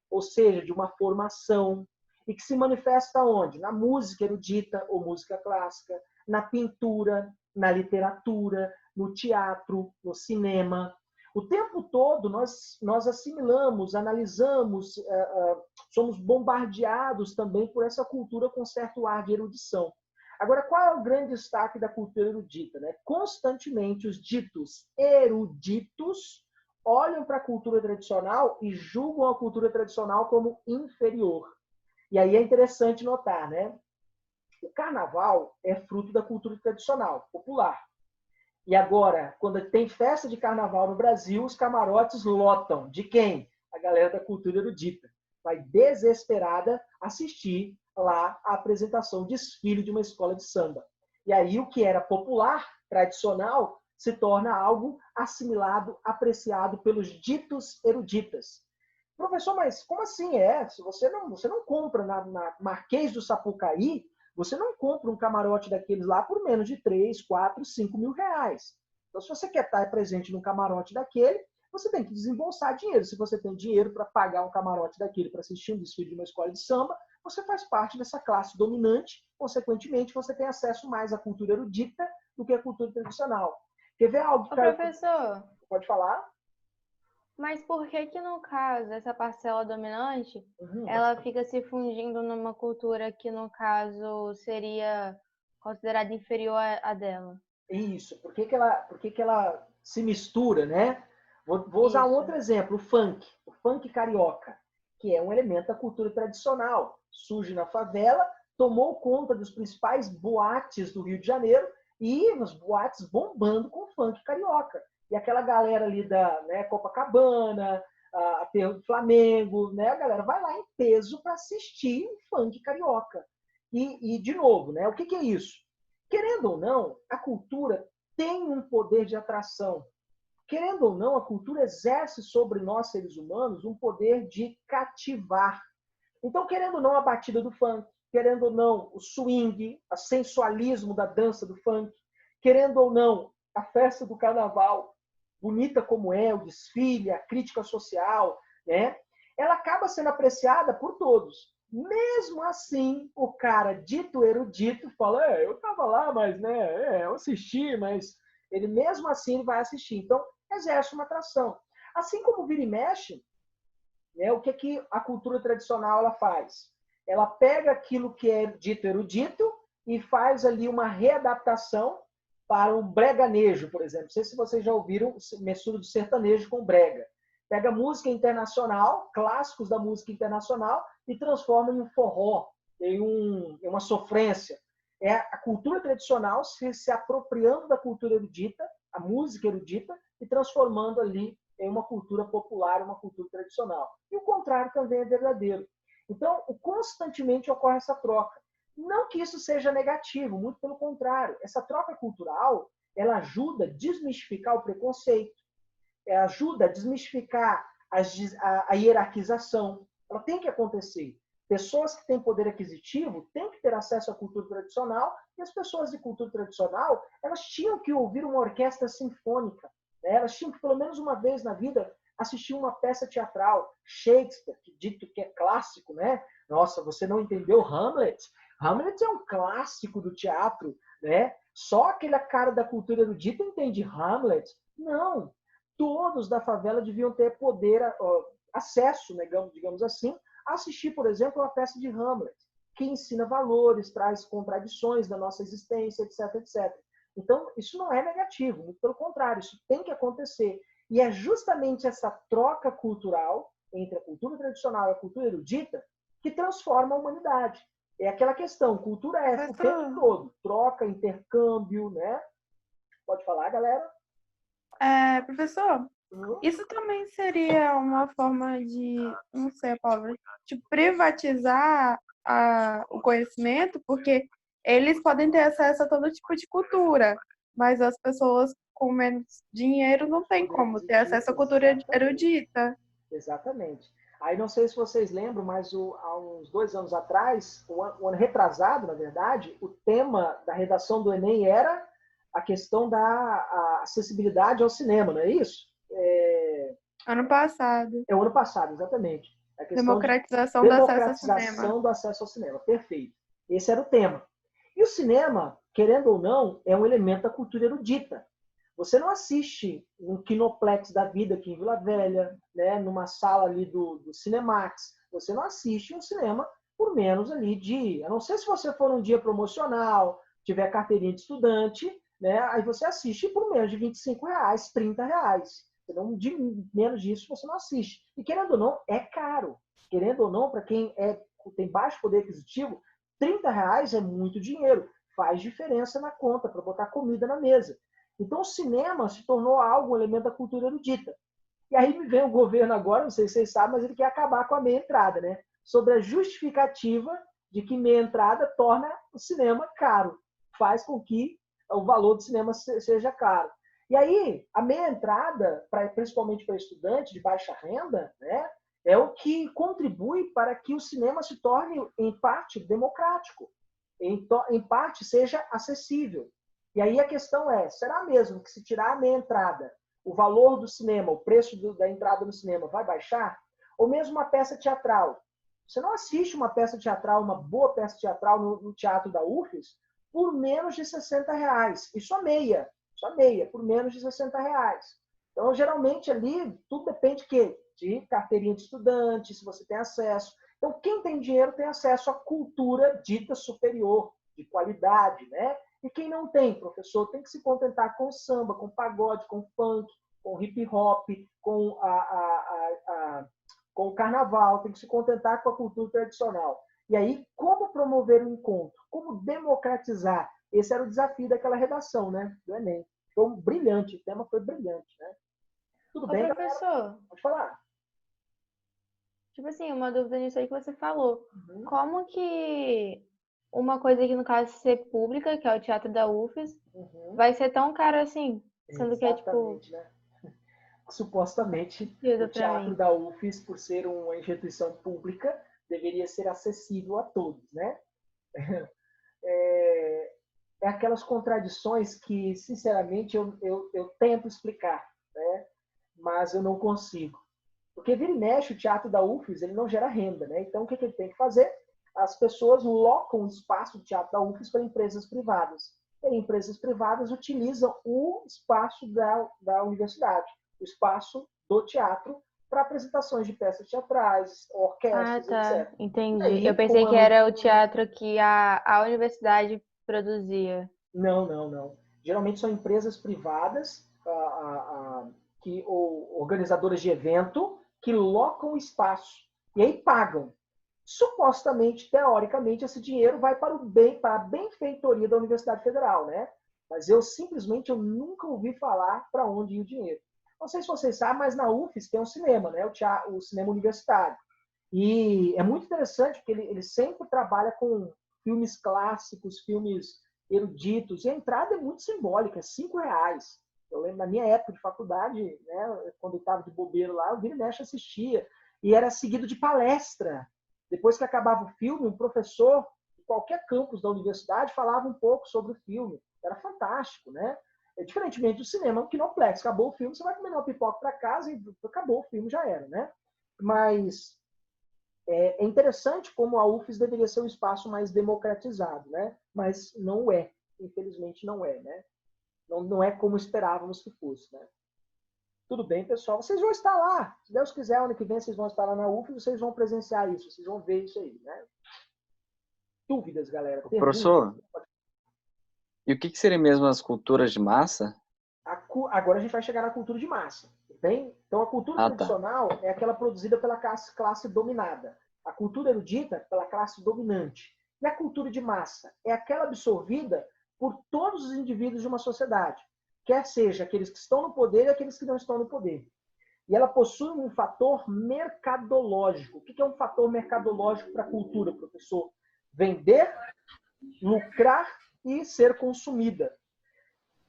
ou seja, de uma formação, e que se manifesta onde? Na música erudita ou música clássica, na pintura, na literatura, no teatro, no cinema. O tempo todo nós assimilamos, analisamos, somos bombardeados também por essa cultura com certo ar de erudição. Agora, qual é o grande destaque da cultura erudita? Né? Constantemente os ditos eruditos olham para a cultura tradicional e julgam a cultura tradicional como inferior. E aí é interessante notar, né? O carnaval é fruto da cultura tradicional, popular. E agora, quando tem festa de carnaval no Brasil, os camarotes lotam. De quem? A galera da cultura erudita. Vai desesperada assistir lá a apresentação, desfile de uma escola de samba. E aí o que era popular, tradicional, se torna algo assimilado, apreciado pelos ditos eruditas. Professor, mas como assim Se você não compra na Marquês do Sapucaí, você não compra um camarote daqueles lá por menos de 3, 4, 5 mil reais. Então, se você quer estar presente num camarote daquele, você tem que desembolsar dinheiro. Se você tem dinheiro para pagar um camarote daquele para assistir um desfile de uma escola de samba, você faz parte dessa classe dominante, consequentemente, você tem acesso mais à cultura erudita do que à cultura tradicional. Quer ver algo que...
Ô, professor,
Pode falar?
Mas por que que, no caso, essa parcela dominante,
Uhum.
ela fica se fundindo numa cultura que, no caso, seria considerada inferior à dela?
Isso. Por que que ela se mistura, né? Vou usar um
Isso.
outro exemplo, o funk carioca, que é um elemento da cultura tradicional. Surge na favela, tomou conta dos principais boates do Rio de Janeiro e nos boates bombando com funk carioca. E aquela galera ali da, né, Copacabana, Aterro do Flamengo, né, a galera vai lá em peso para assistir o funk carioca. De novo, né, o que é isso? Querendo ou não, a cultura tem um poder de atração. Querendo ou não, a cultura exerce sobre nós, seres humanos, um poder de cativar. Então, querendo ou não, a batida do funk, querendo ou não, o swing, o sensualismo da dança do funk, querendo ou não, a festa do carnaval, bonita como é, o desfile, a crítica social, né? Ela acaba sendo apreciada por todos. Mesmo assim, o cara dito erudito fala, eu estava lá, mas né, eu assisti, mas ele mesmo assim ele vai assistir. Então, exerce uma atração. Assim como vira e mexe, né, o que a cultura tradicional ela faz? Ela pega aquilo que é dito erudito e faz ali uma readaptação para um breganejo, por exemplo. Não sei se vocês já ouviram mistura do sertanejo com brega. Pega música internacional, clássicos da música internacional, e transforma em um forró, em uma sofrência. É a cultura tradicional se apropriando da cultura erudita, a música erudita, e transformando ali em uma cultura popular, uma cultura tradicional. E o contrário também é verdadeiro. Então, constantemente ocorre essa troca. Não que isso seja negativo, muito pelo contrário. Essa troca cultural, ela ajuda a desmistificar o preconceito, ajuda a desmistificar a hierarquização. Ela tem que acontecer. Pessoas que têm poder aquisitivo têm que ter acesso à cultura tradicional, e as pessoas de cultura tradicional, elas tinham que ouvir uma orquestra sinfônica, né? Elas tinham que, pelo menos uma vez na vida, assistir uma peça teatral. Shakespeare, que dito que é clássico, né? Nossa, você não entendeu Hamlet? Hamlet é um clássico do teatro, né? Só aquele cara da cultura erudita entende Hamlet? Não. Todos da favela deviam ter poder, acesso, né, digamos assim, a assistir, por exemplo, uma peça de Hamlet, que ensina valores, traz contradições da nossa existência, etc, etc. Então, isso não é negativo, muito pelo contrário, isso tem que acontecer. E é justamente essa troca cultural entre a cultura tradicional e a cultura erudita que transforma a humanidade. É aquela questão, cultura é o tempo todo, troca, intercâmbio, né? Pode falar, galera?
Professor, isso também seria uma forma de, não sei a palavra, de privatizar o conhecimento, porque eles podem ter acesso a todo tipo de cultura, mas as pessoas com menos dinheiro não têm como ter acesso à cultura erudita.
Exatamente. Aí não sei se vocês lembram, mas há uns 2 anos atrás, o ano retrasado, na verdade, o tema da redação do Enem era a questão da acessibilidade ao cinema, não é isso?
Ano passado.
É o ano passado, exatamente. A questão
Democratização
de
do acesso ao cinema.
democratização do acesso ao cinema. Perfeito. Esse era o tema. E o cinema, querendo ou não, é um elemento da cultura erudita. Você não assiste um Kinoplex da vida aqui em Vila Velha, né, numa sala ali do Cinemax. Você não assiste um cinema por menos ali de... A não ser se você for um dia promocional, tiver carteirinha de estudante, né, aí você assiste por menos de R$25, R$30. Então, de menos disso você não assiste. E querendo ou não, é caro. Querendo ou não, para quem tem baixo poder aquisitivo, R$30 é muito dinheiro. Faz diferença na conta para botar comida na mesa. Então, o cinema se tornou algo, um elemento da cultura erudita. E aí me vem o governo agora, não sei se vocês sabem, mas ele quer acabar com a meia entrada, né? Sobre a justificativa de que meia entrada torna o cinema caro. Faz com que o valor do cinema seja caro. E aí, a meia entrada, principalmente para estudante de baixa renda, né, é o que contribui para que o cinema se torne, em parte, democrático, em parte, seja acessível. E aí a questão é, será mesmo que se tirar a meia entrada, o valor do cinema, o preço da entrada no cinema vai baixar? Ou mesmo uma peça teatral? Você não assiste uma peça teatral, uma boa peça teatral no teatro da UFES por menos de R$60. Isso a meia, por menos de R$60. Então, geralmente ali, tudo depende de carteirinha de estudante, se você tem acesso. Então, quem tem dinheiro tem acesso à cultura dita superior, de qualidade, né? E quem não tem, professor, tem que se contentar com samba, com pagode, com funk, com hip hop, com com o carnaval, tem que se contentar com a cultura tradicional. E aí, como promover o encontro? Como democratizar? Esse era o desafio daquela redação, né? Do Enem. Foi brilhante, o tema foi brilhante, né? Tudo
Ô,
bem, galera?
professor,
Pode falar.
tipo assim, uma dúvida nisso aí que você falou.
Uhum.
Como que uma coisa que, no caso, ser pública, que é o Teatro da UFES,
Uhum.
vai ser tão caro assim? Sendo que é, tipo,
Exatamente, né? Supostamente,
sentido
o
pra
Teatro
mim.
da UFES, por ser uma instituição pública, deveria ser acessível a todos, né? É aquelas contradições que, sinceramente, eu tento explicar, né? Mas eu não consigo. Porque vira e mexe, o Teatro da UFES ele não gera renda, né? Então, o que ele tem que fazer? As pessoas locam o espaço do Teatro da UFES para empresas privadas. E empresas privadas utilizam o espaço da universidade, o espaço do teatro, para apresentações de peças teatrais,
Ah,
orquestras,
tá.
etc. E
Entendi. Eu
aí,
pensei que era o teatro que a universidade produzia.
Não. Geralmente são empresas privadas ou organizadoras de evento que locam o espaço e aí pagam. Supostamente, teoricamente, esse dinheiro vai para a benfeitoria da Universidade Federal, né? Mas eu nunca ouvi falar para onde ia o dinheiro. Não sei se vocês sabem, mas na UFES tem um cinema, né? O cinema universitário. E é muito interessante porque ele sempre trabalha com filmes clássicos, filmes eruditos, e a entrada é muito simbólica, é R$ 5. Eu lembro, na minha época de faculdade, né, quando eu estava de bobeiro lá, eu vira e mexe assistia, e era seguido de palestra. Depois que acabava o filme, um professor de qualquer campus da universidade falava um pouco sobre o filme. Era fantástico, né? Diferentemente do cinema, que não plex, acabou o filme, você vai comer uma pipoca para casa e acabou o filme, já era, né? Mas é interessante como a UFES deveria ser um espaço mais democratizado, né? Mas não é, infelizmente não é, né? Não é como esperávamos que fosse, né? Tudo bem, pessoal. Vocês vão estar lá. Se Deus quiser, ano que vem vocês vão estar lá na UFES, vocês vão presenciar isso, vocês vão ver isso aí, né? Dúvidas, galera?
Professor, e o que seria mesmo as culturas de massa?
Agora a gente vai chegar na cultura de massa, bem? Então a cultura tradicional é aquela produzida pela classe dominada. A cultura erudita pela classe dominante. E a cultura de massa é aquela absorvida por todos os indivíduos de uma sociedade, quer seja aqueles que estão no poder e aqueles que não estão no poder. E ela possui um fator mercadológico. O que é um fator mercadológico para a cultura, professor? Vender, lucrar e ser consumida.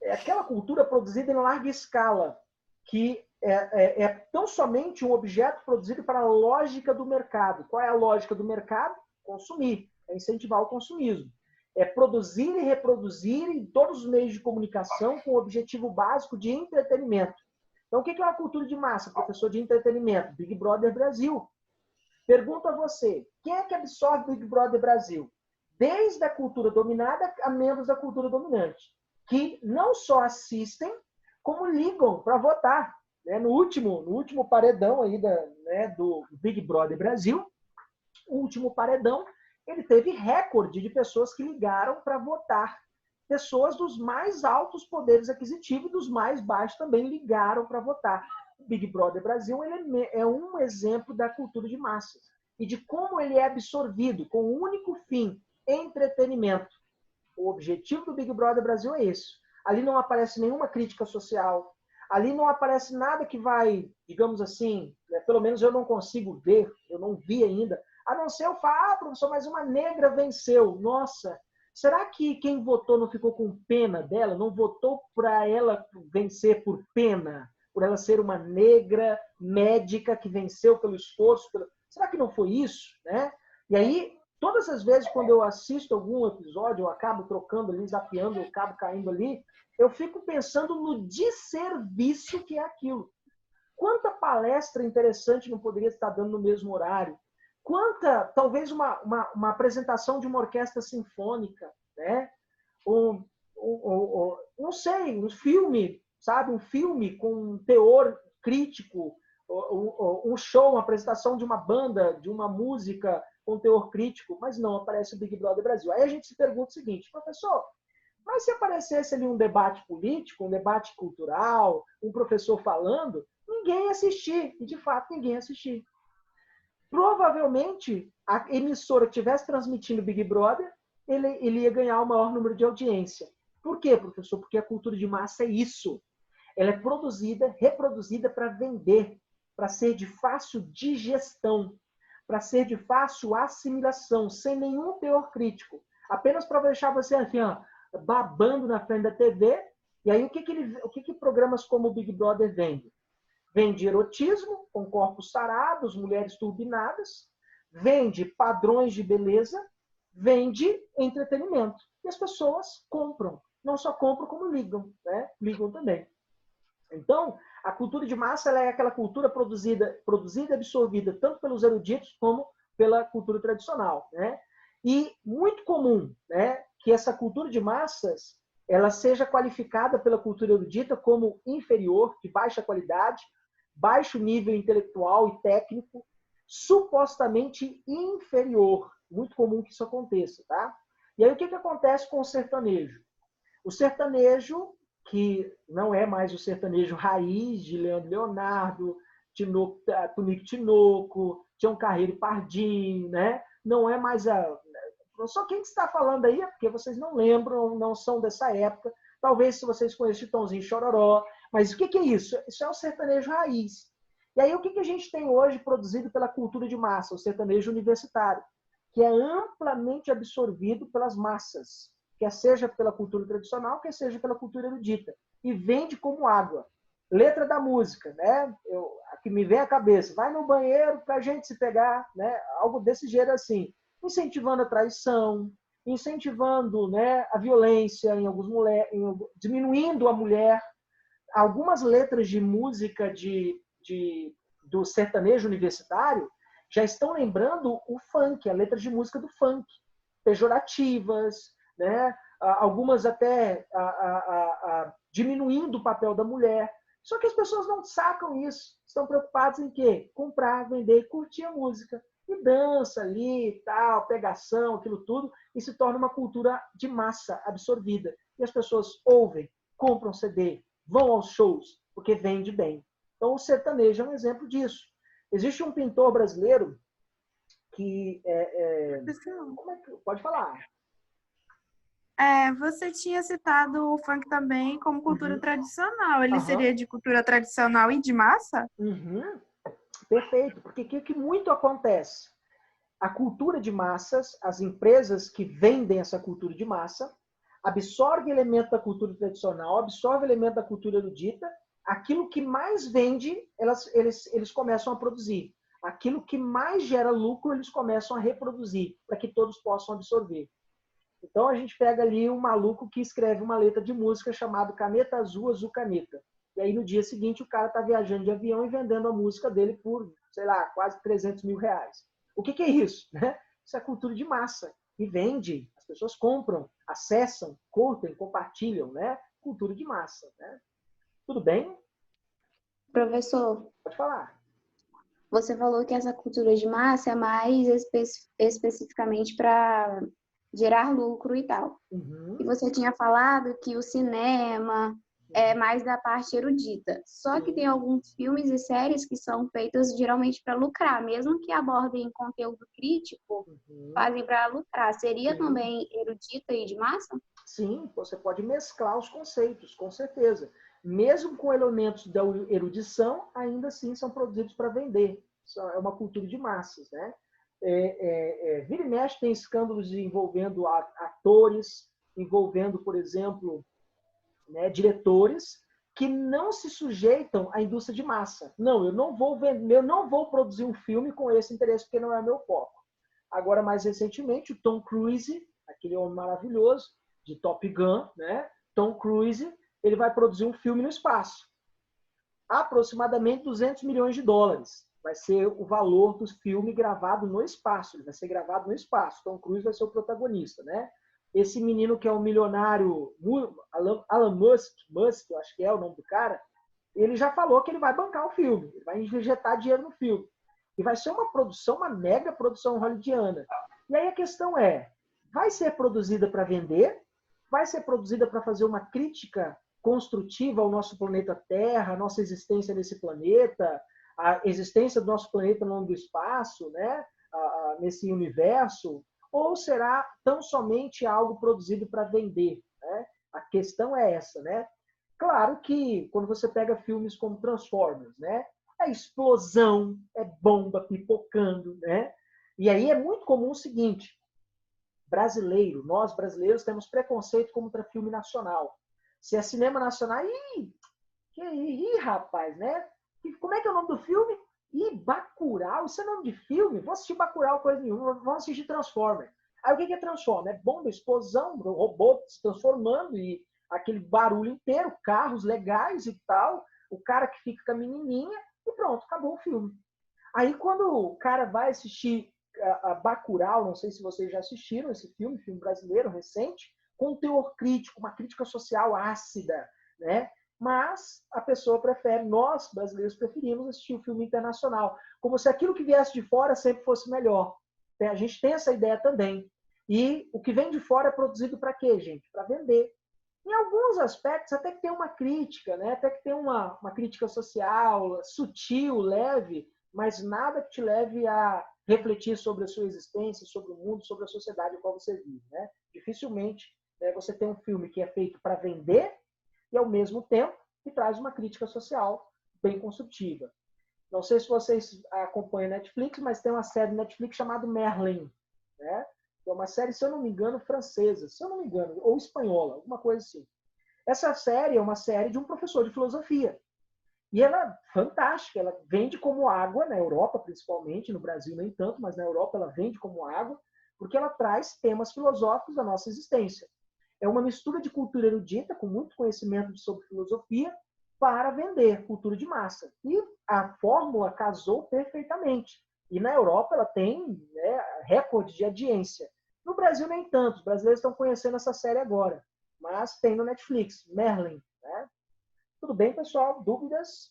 É aquela cultura produzida em larga escala, que é tão somente um objeto produzido para a lógica do mercado. Qual é a lógica do mercado? Consumir, é incentivar o consumismo. É produzir e reproduzir em todos os meios de comunicação com o objetivo básico de entretenimento. Então, o que é uma cultura de massa, professor de entretenimento? Big Brother Brasil. Pergunto a você, quem é que absorve Big Brother Brasil? Desde a cultura dominada a membros da cultura dominante, que não só assistem, como ligam para votar. Né? No último paredão aí do Big Brother Brasil, o último paredão, ele teve recorde de pessoas que ligaram para votar. Pessoas dos mais altos poderes aquisitivos e dos mais baixos também ligaram para votar. O Big Brother Brasil ele é um exemplo da cultura de massas e de como ele é absorvido com o único fim, entretenimento. O objetivo do Big Brother Brasil é esse. Ali não aparece nenhuma crítica social, ali não aparece nada que vai, digamos assim, né, pelo menos eu não consigo ver, eu não vi ainda, a não ser eu falar, professor, mas uma negra venceu. Nossa, será que quem votou não ficou com pena dela? Não votou para ela vencer por pena? Por ela ser uma negra médica que venceu pelo esforço? Será que não foi isso? Né? E aí, todas as vezes quando eu assisto algum episódio, eu acabo trocando ali, zapeando, eu acabo caindo ali, eu fico pensando no desserviço que é aquilo. Quanta palestra interessante não poderia estar dando no mesmo horário? Quanta, talvez uma apresentação de uma orquestra sinfônica, né? Não sei, um filme sabe? Um filme com um teor crítico, um show, uma apresentação de uma banda, de uma música com teor crítico, mas não aparece o Big Brother Brasil. Aí a gente se pergunta o seguinte, professor, mas se aparecesse ali um debate político, um debate cultural, um professor falando, ninguém ia assistir, e de fato ninguém ia assistir. Provavelmente, a emissora que estivesse transmitindo Big Brother, ele ia ganhar o maior número de audiência. Por quê, professor? Porque a cultura de massa é isso. Ela é produzida, reproduzida para vender, para ser de fácil digestão, para ser de fácil assimilação, sem nenhum teor crítico. Apenas para deixar você assim, ó, babando na frente da TV. E aí, o que programas como o Big Brother vendem? Vende erotismo, com corpos sarados, mulheres turbinadas, vende padrões de beleza, vende entretenimento. E as pessoas compram. Não só compram, como ligam, né? Ligam também. Então, a cultura de massa ela é aquela cultura produzida e absorvida tanto pelos eruditos como pela cultura tradicional, né? E muito comum, né, que essa cultura de massas ela seja qualificada pela cultura erudita como inferior, de baixa qualidade, baixo nível intelectual e técnico, supostamente inferior. Muito comum que isso aconteça, tá? E aí o que acontece com o sertanejo? O sertanejo, que não é mais o sertanejo raiz de Leandro Leonardo, Tunico Tinoco, Tião Carreiro e Pardinho, né? Não é mais a... Só quem está falando aí é porque vocês não lembram, não são dessa época. Talvez se vocês conheçam Chitãozinho Chororó. Mas o que é isso? Isso é o sertanejo raiz. E aí o que a gente tem hoje produzido pela cultura de massa? O sertanejo universitário, que é amplamente absorvido pelas massas, quer seja pela cultura tradicional, quer seja pela cultura erudita, e vende como água. Letra da música, né? A que me vem à cabeça, vai no banheiro para a gente se pegar, né? Algo desse gênero assim, incentivando a traição, incentivando, né, a violência em alguns diminuindo a mulher. Algumas letras de música do sertanejo universitário já estão lembrando o funk, a letra de música do funk, pejorativas, né? Algumas até diminuindo o papel da mulher. Só que as pessoas não sacam isso. Estão preocupadas em quê? Comprar, vender e curtir a música. E dança ali, tal, pegação, aquilo tudo, e se torna uma cultura de massa absorvida. E as pessoas ouvem, compram CD, vão aos shows, porque vende bem. Então o sertanejo é um exemplo disso. Existe um pintor brasileiro que... Pode falar.
Você tinha citado o funk também como cultura tradicional. Ele seria de cultura tradicional e de massa?
Perfeito, porque o que muito acontece? A cultura de massas, as empresas que vendem essa cultura de massa, absorvem elemento da cultura tradicional, absorvem elemento da cultura erudita, aquilo que mais vende, eles começam a produzir. Aquilo que mais gera lucro, eles começam a reproduzir, para que todos possam absorver. Então, a gente pega ali um maluco que escreve uma letra de música chamada Caneta Azul, Azul Caneta. E aí, no dia seguinte, o cara está viajando de avião e vendendo a música dele por, sei lá, quase 300 mil reais. O que é isso? Né? Isso é cultura de massa. E vende, as pessoas compram, acessam, curtem, compartilham, né? Cultura de massa. Né? Tudo bem?
Professor,
Pode falar.
você falou que essa cultura de massa é mais especificamente para gerar lucro e tal. E você tinha falado que o cinema é mais da parte erudita. Só que tem alguns filmes e séries que são feitos geralmente para lucrar, mesmo que abordem conteúdo crítico, fazem para lucrar. Seria também erudita e de massa?
Sim, você pode mesclar os conceitos, com certeza. Mesmo com elementos da erudição, ainda assim são produzidos para vender. Isso é uma cultura de massas, né? Vira e mexe tem escândalos envolvendo atores, envolvendo, por exemplo, né, diretores que não se sujeitam à indústria de massa. Não, eu não vou produzir um filme com esse interesse, porque não é meu foco. Agora, mais recentemente, o Tom Cruise, aquele homem maravilhoso de Top Gun, né? Tom Cruise, ele vai produzir um filme no espaço. Aproximadamente 200 milhões de dólares. Vai ser o valor do filme gravado no espaço. Ele vai ser gravado no espaço. Tom Cruise vai ser o protagonista, né? esse menino que é o milionário Elon Musk, eu acho que é o nome do cara, ele já falou que ele vai bancar o filme, ele vai injetar dinheiro no filme. E vai ser uma produção, uma mega produção hollywoodiana. E aí a questão é, vai ser produzida para vender? Vai ser produzida para fazer uma crítica construtiva ao nosso planeta Terra, a nossa existência nesse planeta, a existência do nosso planeta no longo do espaço, né? Nesse universo? Ou será tão somente algo produzido para vender? Né? A questão é essa, né? Claro que quando você pega filmes como Transformers, né? É explosão, é bomba pipocando, né? E aí é muito comum o seguinte, nós brasileiros temos preconceito contra filme nacional. Se é cinema nacional, rapaz, né? Como é que é o nome do filme? Bacurau, isso é nome de filme? Vou assistir Bacurau, coisa nenhuma, vamos assistir Transformers. Aí o que é Transformers? É bomba, explosão, robô se transformando e aquele barulho inteiro, carros legais e tal, o cara que fica com a menininha e pronto, acabou o filme. Aí quando o cara vai assistir a Bacurau, não sei se vocês já assistiram esse filme brasileiro recente, com um teor crítico, uma crítica social ácida, né? Mas a pessoa prefere, nós brasileiros preferimos assistir o filme internacional, como se aquilo que viesse de fora sempre fosse melhor. A gente tem essa ideia também. E o que vem de fora é produzido para quê, gente? Para vender. Em alguns aspectos, até que tem uma crítica, né? Até que tem uma crítica social, sutil, leve, mas nada que te leve a refletir sobre a sua existência, sobre o mundo, sobre a sociedade em qual você vive, né? Dificilmente você tem um filme que é feito para vender e, ao mesmo tempo, que traz uma crítica social bem construtiva. Não sei se vocês acompanham Netflix, mas tem uma série Netflix chamada Merlin, né? É uma série, se eu não me engano, francesa, se eu não me engano, ou espanhola, alguma coisa assim. Essa série é uma série de um professor de filosofia. E ela é fantástica, ela vende como água, na Europa principalmente, no Brasil nem tanto, mas na Europa ela vende como água, porque ela traz temas filosóficos da nossa existência. É uma mistura de cultura erudita, com muito conhecimento sobre filosofia, para vender cultura de massa. E a fórmula casou perfeitamente. E na Europa ela tem recorde de audiência. No Brasil nem tanto, os brasileiros estão conhecendo essa série agora, mas tem no Netflix, Merlin. Né? Tudo bem, pessoal? Dúvidas?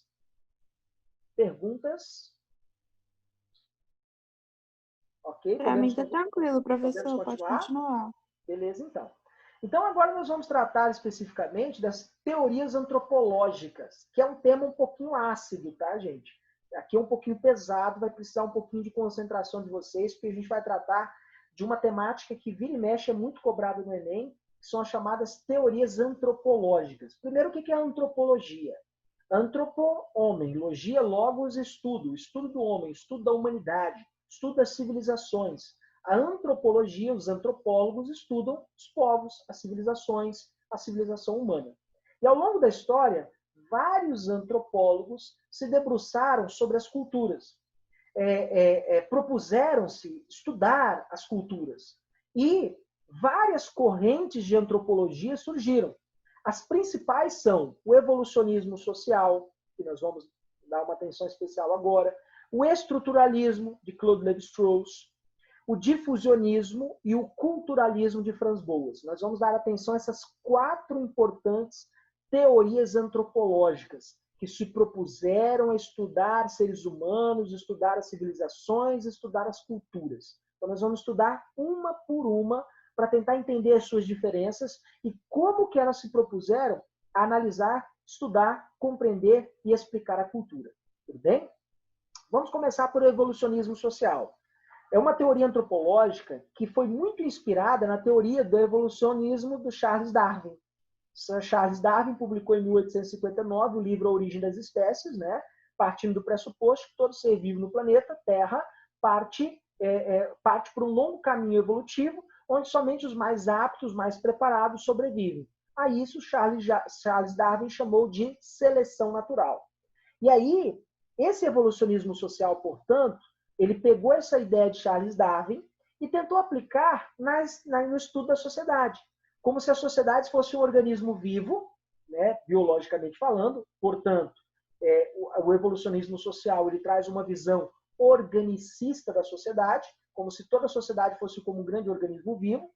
Perguntas? Ok?
Para mim tá tranquilo, professor, pode continuar.
Beleza, então. Então, agora nós vamos tratar especificamente das teorias antropológicas, que é um tema um pouquinho ácido, tá, gente? Aqui é um pouquinho pesado, vai precisar um pouquinho de concentração de vocês, porque a gente vai tratar de uma temática que vira e mexe é muito cobrada no Enem, que são as chamadas teorias antropológicas. Primeiro, o que é a antropologia? Antropo, homem, logia, logos, estudo do homem, estudo da humanidade, estudo das civilizações. A antropologia, os antropólogos estudam os povos, as civilizações, a civilização humana. E ao longo da história, vários antropólogos se debruçaram sobre as culturas. Propuseram-se estudar as culturas. E várias correntes de antropologia surgiram. As principais são o evolucionismo social, que nós vamos dar uma atenção especial agora, o estruturalismo, de Claude Lévi-Strauss, o difusionismo e o culturalismo de Franz Boas. Nós vamos dar atenção a essas 4 importantes teorias antropológicas que se propuseram a estudar seres humanos, estudar as civilizações, estudar as culturas. Então, nós vamos estudar uma por uma para tentar entender as suas diferenças e como que elas se propuseram a analisar, estudar, compreender e explicar a cultura. Tudo bem? Vamos começar por evolucionismo social. É uma teoria antropológica que foi muito inspirada na teoria do evolucionismo do Charles Darwin. Charles Darwin publicou em 1859 o livro A Origem das Espécies, né? Partindo do pressuposto que todo ser vivo no planeta Terra parte por um longo caminho evolutivo, onde somente os mais aptos, mais preparados sobrevivem. A isso Charles Darwin chamou de seleção natural. E aí, esse evolucionismo social, portanto, ele pegou essa ideia de Charles Darwin e tentou aplicar no estudo da sociedade, como se a sociedade fosse um organismo vivo, né, biologicamente falando. Portanto, o evolucionismo social ele traz uma visão organicista da sociedade, como se toda a sociedade fosse como um grande organismo vivo,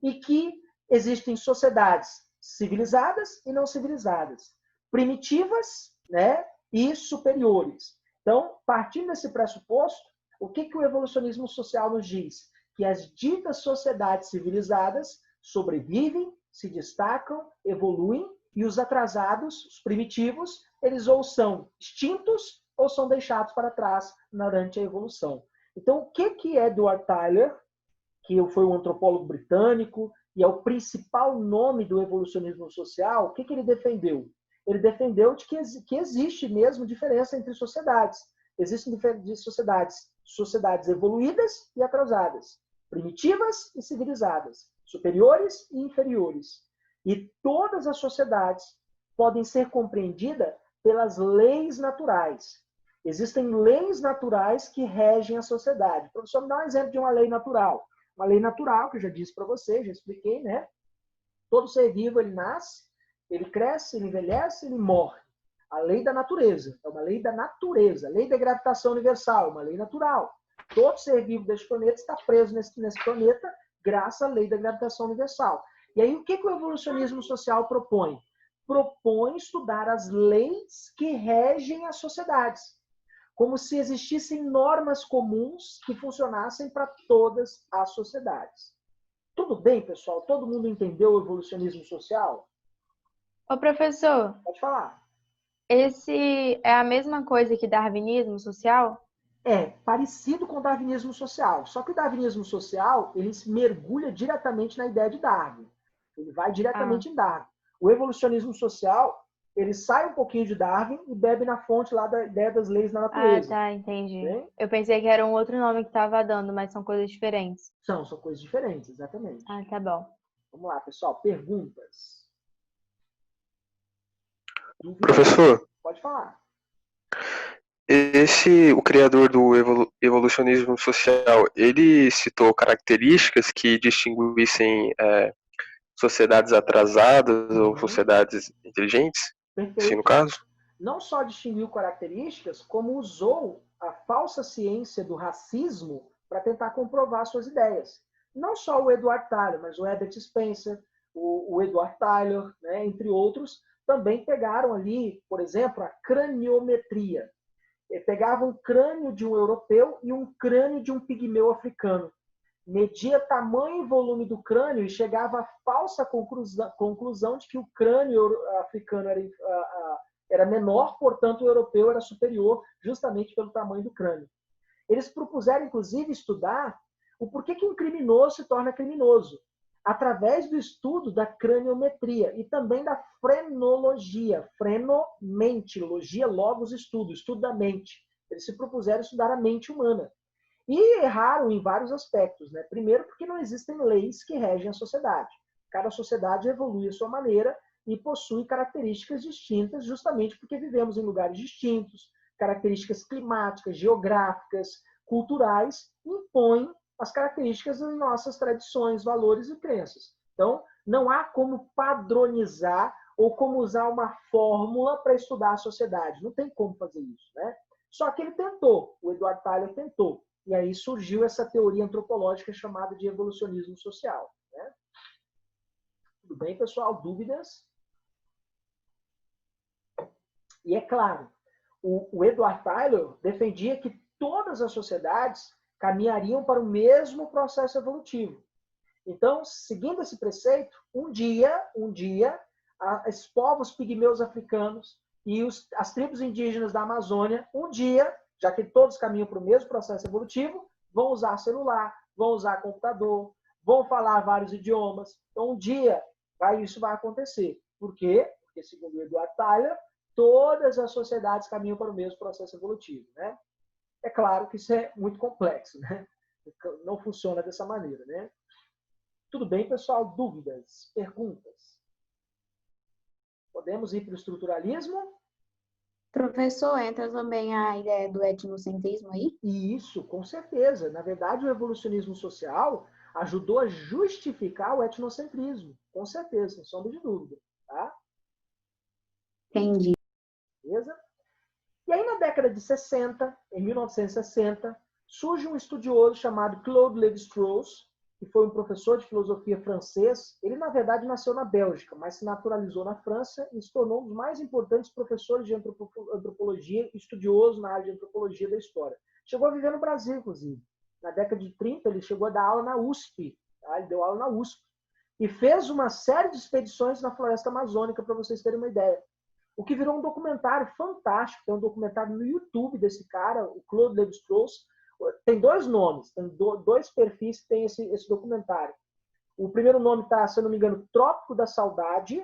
e que existem sociedades civilizadas e não civilizadas, primitivas, né, e superiores. Então, partindo desse pressuposto, o que o evolucionismo social nos diz? Que as ditas sociedades civilizadas sobrevivem, se destacam, evoluem, e os atrasados, os primitivos, eles ou são extintos ou são deixados para trás durante a evolução. Então, o que é Edward Tyler, que foi um antropólogo britânico e é o principal nome do evolucionismo social, o que ele defendeu? Ele defendeu de que existe mesmo diferença entre sociedades. Existem diferentes sociedades evoluídas e atrasadas, primitivas e civilizadas, superiores e inferiores. E todas as sociedades podem ser compreendidas pelas leis naturais. Existem leis naturais que regem a sociedade. O professor me dá um exemplo de uma lei natural. Uma lei natural, que eu já disse para você, já expliquei, né? Todo ser vivo, ele nasce, ele cresce, ele envelhece, ele morre. A lei da natureza. É uma lei da natureza. A lei da gravitação universal, é uma lei natural. Todo ser vivo deste planeta está preso nesse planeta graças à lei da gravitação universal. E aí, o que o evolucionismo social propõe? Propõe estudar as leis que regem as sociedades, como se existissem normas comuns que funcionassem para todas as sociedades. Tudo bem, pessoal? Todo mundo entendeu o evolucionismo social?
Ô, professor,
Pode falar.
esse é a mesma coisa que darwinismo social?
É parecido com o darwinismo social, só que o darwinismo social ele mergulha diretamente na ideia de Darwin. Ele vai diretamente em Darwin. O evolucionismo social, ele sai um pouquinho de Darwin e bebe na fonte lá da ideia das leis da
Ah,
natureza.
tá, entendi.
Bem?
Eu pensei que era um outro nome que estava dando, mas são coisas diferentes.
São coisas diferentes, exatamente.
Ah, tá bom.
Vamos lá, pessoal, perguntas. Dúvidas?
Professor,
Pode falar.
o criador do evolucionismo social, ele citou características que distinguissem sociedades atrasadas ou sociedades inteligentes,
Perfeito.
assim no caso?
Não só distinguiu características, como usou a falsa ciência do racismo para tentar comprovar suas ideias. Não só o Edward Tyler, mas o Herbert Spencer, o Edward Tyler, né, entre outros, também pegaram ali, por exemplo, a craniometria. Pegavam um crânio de um europeu e um crânio de um pigmeu africano. Media tamanho e volume do crânio e chegava à falsa conclusão de que o crânio africano era menor, portanto o europeu era superior, justamente pelo tamanho do crânio. Eles propuseram, inclusive, estudar o porquê que um criminoso se torna criminoso, através do estudo da craniometria e também da frenologia. Freno-mente, logia, logos, estudo da mente. Eles se propuseram estudar a mente humana. E erraram em vários aspectos, né? Primeiro, porque não existem leis que regem a sociedade. Cada sociedade evolui à sua maneira e possui características distintas, justamente porque vivemos em lugares distintos, características climáticas, geográficas, culturais, impõem as características das nossas tradições, valores e crenças. Então, não há como padronizar ou como usar uma fórmula para estudar a sociedade. Não tem como fazer isso, né? Só que ele tentou, o Edward Tyler tentou. E aí surgiu essa teoria antropológica chamada de evolucionismo social. Né? Tudo bem, pessoal? Dúvidas? E é claro, o Edward Tyler defendia que todas as sociedades caminhariam para o mesmo processo evolutivo. Então, seguindo esse preceito, um dia, os povos pigmeus africanos e as tribos indígenas da Amazônia, um dia, já que todos caminham para o mesmo processo evolutivo, vão usar celular, vão usar computador, vão falar vários idiomas. Então, um dia, isso vai acontecer. Por quê? Porque, segundo o Edward Tyler, todas as sociedades caminham para o mesmo processo evolutivo. Né? É claro que isso é muito complexo. Né? Não funciona dessa maneira. Né? Tudo bem, pessoal? Dúvidas? Perguntas? Podemos ir para o estruturalismo?
Professor, entra também a ideia do etnocentrismo aí?
E isso, com certeza. Na verdade, o evolucionismo social ajudou a justificar o etnocentrismo. Com certeza, sem sombra de dúvida. Tá?
Entendi.
Beleza? E aí, na década de 60, em 1960, surge um estudioso chamado Claude Lévi-Strauss, que foi um professor de filosofia francês. Ele, na verdade, nasceu na Bélgica, mas se naturalizou na França e se tornou um dos mais importantes professores de antropologia, estudioso na área de antropologia da história. Chegou a viver no Brasil, inclusive. Na década de 30, ele chegou a dar aula na USP. Tá? Ele deu aula na USP. E fez uma série de expedições na floresta amazônica, para vocês terem uma ideia. O que virou um documentário fantástico. Tem um documentário no YouTube desse cara, o Claude Lévi-Strauss. Tem dois nomes, tem dois perfis que tem esse documentário. O primeiro nome está, se eu não me engano, Trópico da Saudade,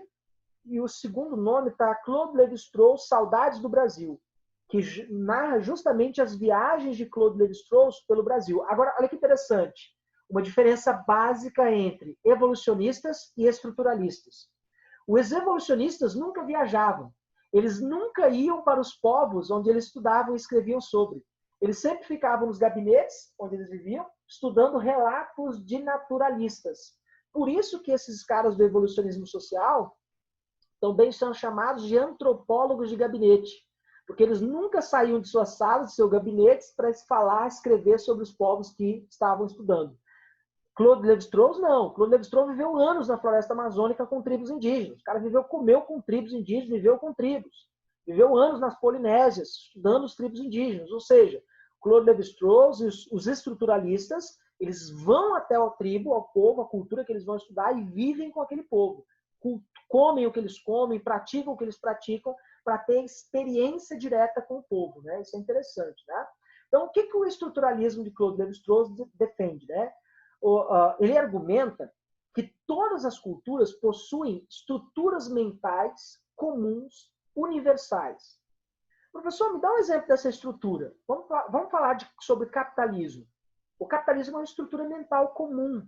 e o segundo nome está Claude Lévi-Strauss, Saudades do Brasil, que narra justamente as viagens de Claude Lévi-Strauss pelo Brasil. Agora, olha que interessante, uma diferença básica entre evolucionistas e estruturalistas. Os evolucionistas nunca viajavam, eles nunca iam para os povos onde eles estudavam e escreviam sobre. Eles sempre ficavam nos gabinetes onde eles viviam, estudando relatos de naturalistas. Por isso que esses caras do evolucionismo social também são chamados de antropólogos de gabinete, porque eles nunca saíam de suas salas, de seus gabinetes, para falar, escrever sobre os povos que estavam estudando. Claude Lévi-Strauss, não. Claude Lévi-Strauss viveu anos na floresta amazônica com tribos indígenas. O cara comeu com tribos indígenas, viveu com tribos. Viveu anos nas Polinésias, estudando os tribos indígenas. Ou seja, Claude Lévi-Strauss e os estruturalistas, eles vão até a tribo, ao povo, a cultura que eles vão estudar e vivem com aquele povo. Comem o que eles comem, praticam o que eles praticam, para ter experiência direta com o povo. Né? Isso é interessante. Né? Então, o que o estruturalismo de Claude Lévi-Strauss defende? Né? Ele argumenta que todas as culturas possuem estruturas mentais comuns, universais. Professor, me dá um exemplo dessa estrutura. Vamos falar sobre capitalismo. O capitalismo é uma estrutura mental comum.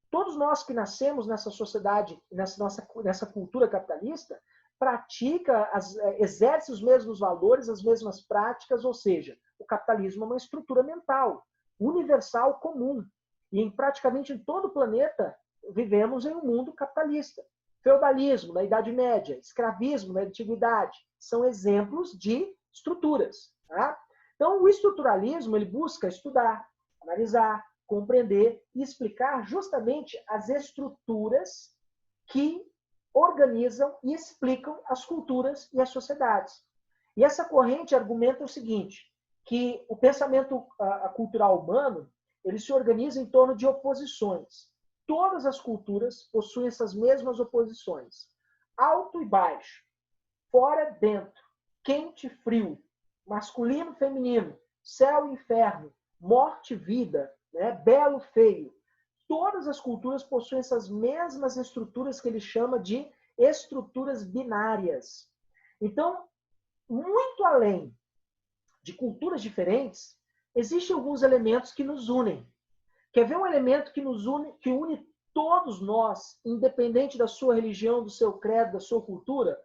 Todos nós que nascemos nessa sociedade, nessa cultura capitalista, exerce os mesmos valores, as mesmas práticas, ou seja, o capitalismo é uma estrutura mental, universal, comum. E praticamente em todo o planeta vivemos em um mundo capitalista. Feudalismo na Idade Média, escravismo na Antiguidade, são exemplos de estruturas. Tá? Então, o estruturalismo ele busca estudar, analisar, compreender e explicar justamente as estruturas que organizam e explicam as culturas e as sociedades. E essa corrente argumenta o seguinte, que o pensamento cultural humano ele se organiza em torno de oposições. Todas as culturas possuem essas mesmas oposições. Alto e baixo, fora e dentro, quente e frio, masculino e feminino, céu e inferno, morte e vida, né? Belo e feio. Todas as culturas possuem essas mesmas estruturas que ele chama de estruturas binárias. Então, muito além de culturas diferentes, existem alguns elementos que nos unem. Quer ver um elemento que nos une, que une todos nós, independente da sua religião, do seu credo, da sua cultura?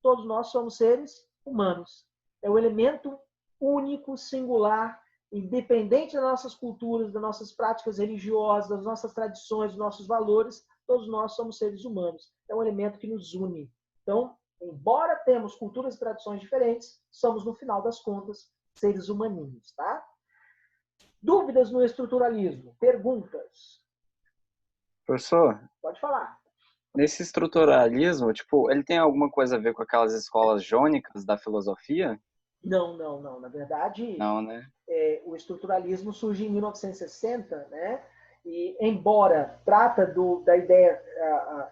Todos nós somos seres humanos. É o elemento único, singular, independente das nossas culturas, das nossas práticas religiosas, das nossas tradições, dos nossos valores, todos nós somos seres humanos. É um elemento que nos une. Então, embora temos culturas e tradições diferentes, somos, no final das contas, seres humaninhos, tá? Dúvidas no estruturalismo? Perguntas?
Professor,
Pode falar.
nesse estruturalismo, tipo, ele tem alguma coisa a ver com aquelas escolas jônicas da filosofia?
Não. Na verdade,
Não, né?
O estruturalismo surge em 1960, né? E embora trata da ideia,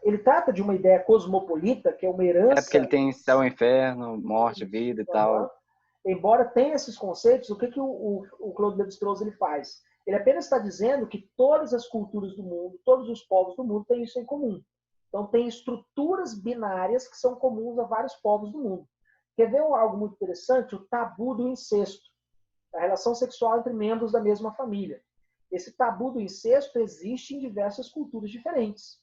ele trata de uma ideia cosmopolita, que é uma herança.
É porque ele tem céu e inferno, morte, vida e tal.
Embora tenha esses conceitos, o que o Claude Lévi-Strauss ele faz? Ele apenas está dizendo que todas as culturas do mundo, todos os povos do mundo têm isso em comum. Então, tem estruturas binárias que são comuns a vários povos do mundo. Quer ver algo muito interessante? O tabu do incesto, a relação sexual entre membros da mesma família. Esse tabu do incesto existe em diversas culturas diferentes.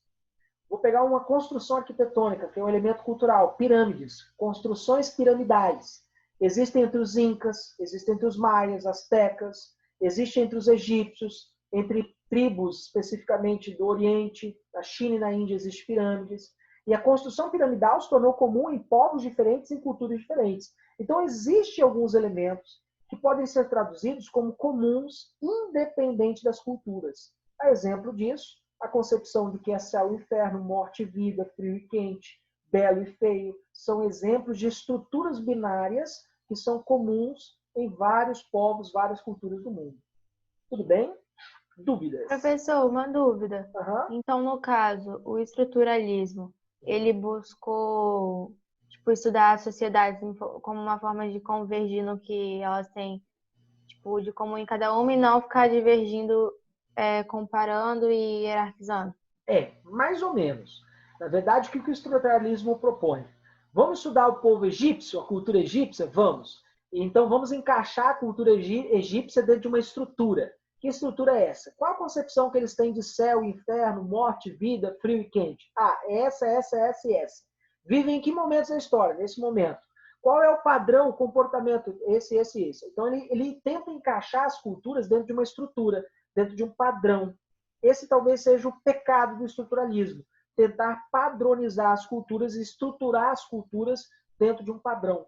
Vou pegar uma construção arquitetônica, que é um elemento cultural, pirâmides, construções piramidais. Existem entre os incas, existem entre os maias, astecas, existem entre os egípcios, entre tribos, especificamente do Oriente, na China e na Índia existem pirâmides. E a construção piramidal se tornou comum em povos diferentes e em culturas diferentes. Então, existem alguns elementos que podem ser traduzidos como comuns, independente das culturas. A exemplo disso, a concepção de que é céu e inferno, morte e vida, frio e quente, belo e feio, são exemplos de estruturas binárias que são comuns em vários povos, várias culturas do mundo. Tudo bem? Dúvidas?
Professor, uma dúvida.
Aham.
Então, no caso, o estruturalismo, ele buscou, tipo, estudar as sociedades como uma forma de convergir no que elas têm, tipo, de comum em cada uma e não ficar divergindo, comparando e hierarquizando.
Mais ou menos. Na verdade, o que o estruturalismo propõe? Vamos estudar o povo egípcio, a cultura egípcia? Vamos. Então, vamos encaixar a cultura egípcia dentro de uma estrutura. Que estrutura é essa? Qual a concepção que eles têm de céu, inferno, morte, vida, frio e quente? Essa e essa. Vivem em que momentos da história? Nesse momento. Qual é o padrão, o comportamento? Esse. Então, ele tenta encaixar as culturas dentro de uma estrutura, dentro de um padrão. Esse talvez seja o pecado do estruturalismo. Tentar padronizar as culturas e estruturar as culturas dentro de um padrão.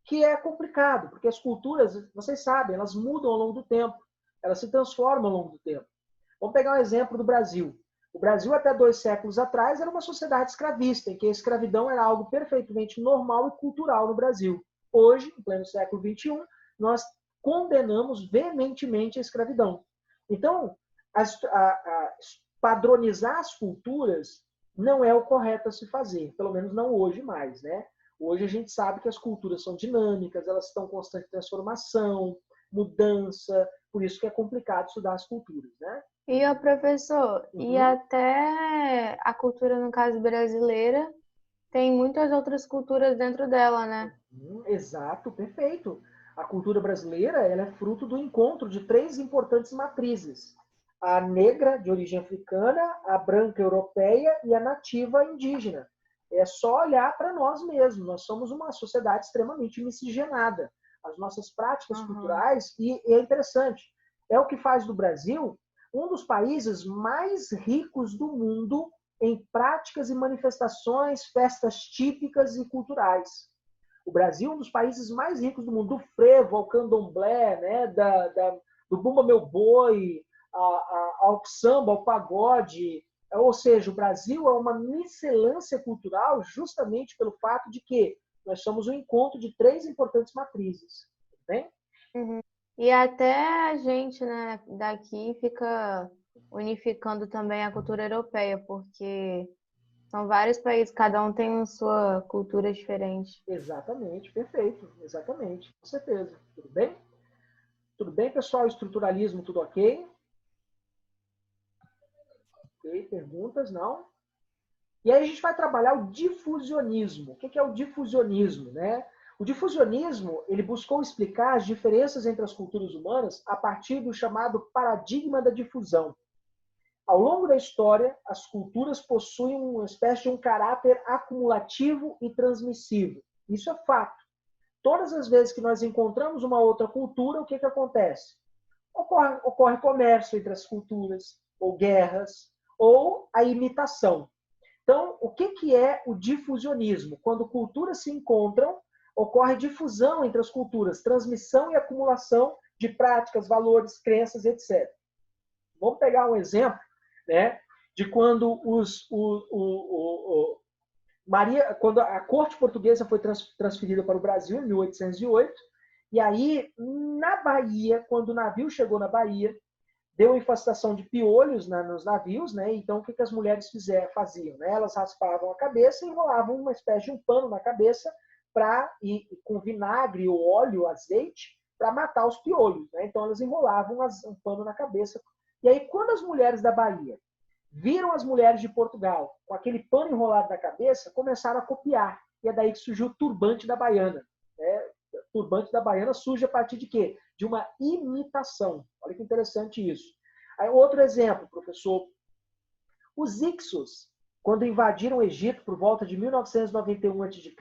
Que é complicado, porque as culturas, vocês sabem, elas mudam ao longo do tempo. Elas se transformam ao longo do tempo. Vamos pegar um exemplo do Brasil. O Brasil, até 2 séculos atrás, era uma sociedade escravista, em que a escravidão era algo perfeitamente normal e cultural no Brasil. Hoje, em pleno século XXI, nós condenamos veementemente a escravidão. Então, padronizar as culturas não é o correto a se fazer, pelo menos não hoje mais, né? Hoje a gente sabe que as culturas são dinâmicas, elas estão em constante transformação, mudança, por isso que é complicado estudar as culturas, né?
E o professor, e até a cultura, no caso brasileira, tem muitas outras culturas dentro dela, né?
Exato, perfeito. A cultura brasileira, ela é fruto do encontro de 3 importantes matrizes. A negra, de origem africana, a branca europeia e a nativa indígena. É só olhar para nós mesmos. Nós somos uma sociedade extremamente miscigenada. As nossas práticas culturais, e é interessante, é o que faz do Brasil um dos países mais ricos do mundo em práticas e manifestações, festas típicas e culturais. O Brasil é um dos países mais ricos do mundo, do frevo ao candomblé, né, do bumba meu boi, ao samba, ao pagode. Ou seja, o Brasil é uma miscelância cultural justamente pelo fato de que nós somos um encontro de 3 importantes matrizes. Bem?
E até a gente, né, daqui fica unificando também a cultura europeia, porque são vários países, cada um tem a sua cultura diferente.
Exatamente, perfeito. Exatamente, com certeza. Tudo bem? Tudo bem, pessoal? Estruturalismo, tudo ok? Ok, perguntas? Não? E aí a gente vai trabalhar o difusionismo. O que é o difusionismo, né? O difusionismo, ele buscou explicar as diferenças entre as culturas humanas a partir do chamado paradigma da difusão. Ao longo da história, as culturas possuem uma espécie de um caráter acumulativo e transmissivo. Isso é fato. Todas as vezes que nós encontramos uma outra cultura, o que acontece? Ocorre comércio entre as culturas, ou guerras, ou a imitação. Então, o que é o difusionismo? Quando culturas se encontram, ocorre difusão entre as culturas, transmissão e acumulação de práticas, valores, crenças, etc. Vamos pegar um exemplo, né, de quando quando a corte portuguesa foi transferida para o Brasil em 1808, e aí, na Bahia, quando o navio chegou na Bahia, deu infestação de piolhos nos navios, né? Então, o que as mulheres faziam? Né? Elas raspavam a cabeça e enrolavam uma espécie de um pano na cabeça com vinagre, óleo, azeite, para matar os piolhos. Né? Então, elas enrolavam um pano na cabeça. E aí, quando as mulheres da Bahia viram as mulheres de Portugal com aquele pano enrolado na cabeça, começaram a copiar. E é daí que surgiu o turbante da baiana. Né? O turbante da baiana surge a partir de quê? De uma imitação. Olha que interessante isso. Aí, outro exemplo, professor. Os Hicsos, quando invadiram o Egito por volta de 1991 a.C.,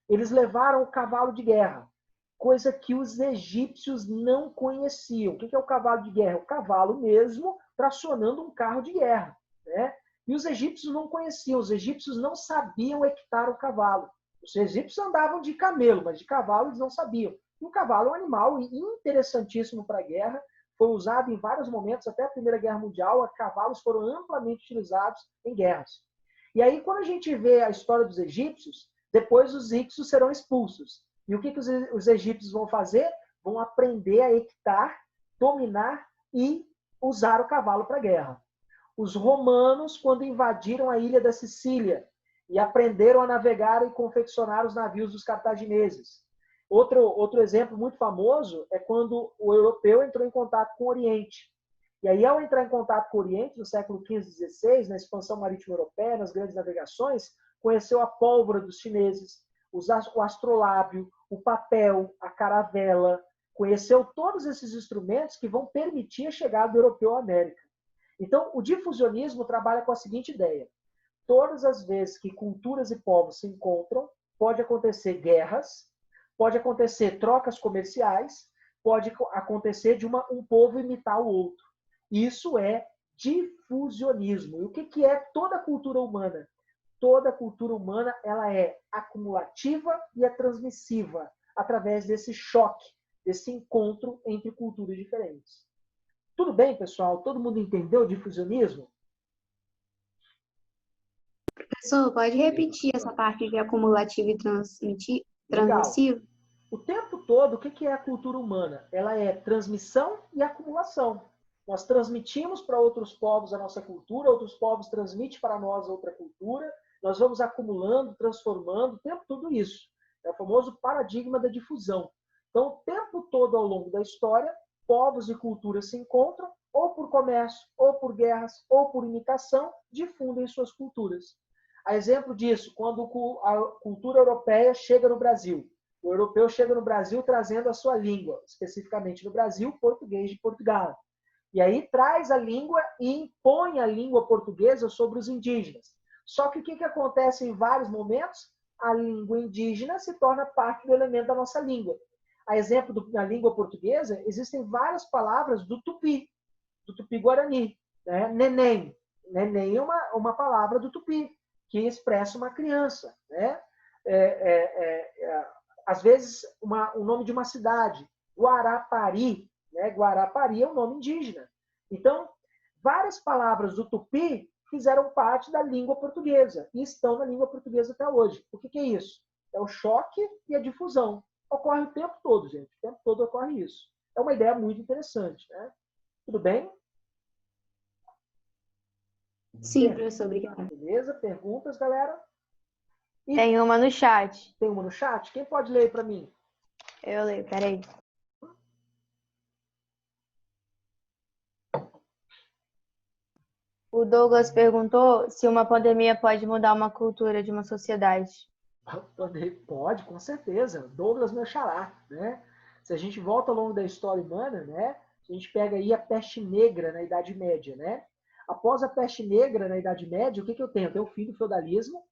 eles levaram o cavalo de guerra, coisa que os egípcios não conheciam. O que é o cavalo de guerra? O cavalo mesmo tracionando um carro de guerra. Né? E os egípcios não conheciam, os egípcios não sabiam equitar o cavalo. Os egípcios andavam de camelo, mas de cavalo eles não sabiam. E o cavalo é um animal interessantíssimo para a guerra, foi usado em vários momentos, até a Primeira Guerra Mundial, cavalos foram amplamente utilizados em guerras. E aí, quando a gente vê a história dos egípcios, depois os icsos serão expulsos. E o que os egípcios vão fazer? Vão aprender a equitar, dominar e usar o cavalo para a guerra. Os romanos, quando invadiram a ilha da Sicília e aprenderam a navegar e confeccionar os navios dos cartagineses. Outro exemplo muito famoso é quando o europeu entrou em contato com o Oriente. E aí, ao entrar em contato com o Oriente, no século XV e XVI, na expansão marítima europeia, nas grandes navegações, conheceu a pólvora dos chineses, o astrolábio, o papel, a caravela, conheceu todos esses instrumentos que vão permitir a chegada do europeu à América. Então, o difusionismo trabalha com a seguinte ideia. Todas as vezes que culturas e povos se encontram, pode acontecer guerras, pode acontecer trocas comerciais, pode acontecer de um povo imitar o outro. Isso é difusionismo. E o que é toda a cultura humana? Toda a cultura humana ela é acumulativa e é transmissiva, através desse choque, desse encontro entre culturas diferentes. Tudo bem, pessoal? Todo mundo entendeu o difusionismo?
Professor, pode repetir essa parte de acumulativo e transmissivo?
O tempo todo, o que é a cultura humana? Ela é transmissão e acumulação. Nós transmitimos para outros povos a nossa cultura, outros povos transmitem para nós outra cultura, nós vamos acumulando, transformando, o tempo todo isso. É o famoso paradigma da difusão. Então, o tempo todo ao longo da história, povos e culturas se encontram, ou por comércio, ou por guerras, ou por imitação, difundem suas culturas. A exemplo disso, quando a cultura europeia chega no Brasil. O europeu chega no Brasil trazendo a sua língua, especificamente no Brasil, português de Portugal. E aí traz a língua e impõe a língua portuguesa sobre os indígenas. Só que o que acontece em vários momentos? A língua indígena se torna parte do elemento da nossa língua. A exemplo da língua portuguesa, existem várias palavras do tupi-guarani. Né? Neném. Neném é uma palavra do tupi, que expressa uma criança. Né? Às vezes, o nome de uma cidade. Guarapari. Né? Guarapari é um nome indígena. Então, várias palavras do tupi fizeram parte da língua portuguesa e estão na língua portuguesa até hoje. O que é isso? É o choque e a difusão. Ocorre o tempo todo, gente. O tempo todo ocorre isso. É uma ideia muito interessante. Né? Tudo bem?
Sim, professor, obrigada.
Beleza? Perguntas, galera?
Tem uma no chat.
Tem uma no chat? Quem pode ler para mim?
Eu leio, peraí. O Douglas perguntou se uma pandemia pode mudar uma cultura de uma sociedade.
Pode, com certeza. Douglas meu xará, né? Se a gente volta ao longo da história humana, né? A gente pega aí a peste negra na Idade Média, né? Após a peste negra na Idade Média, o que eu tenho? Eu tenho o fim do feudalismo,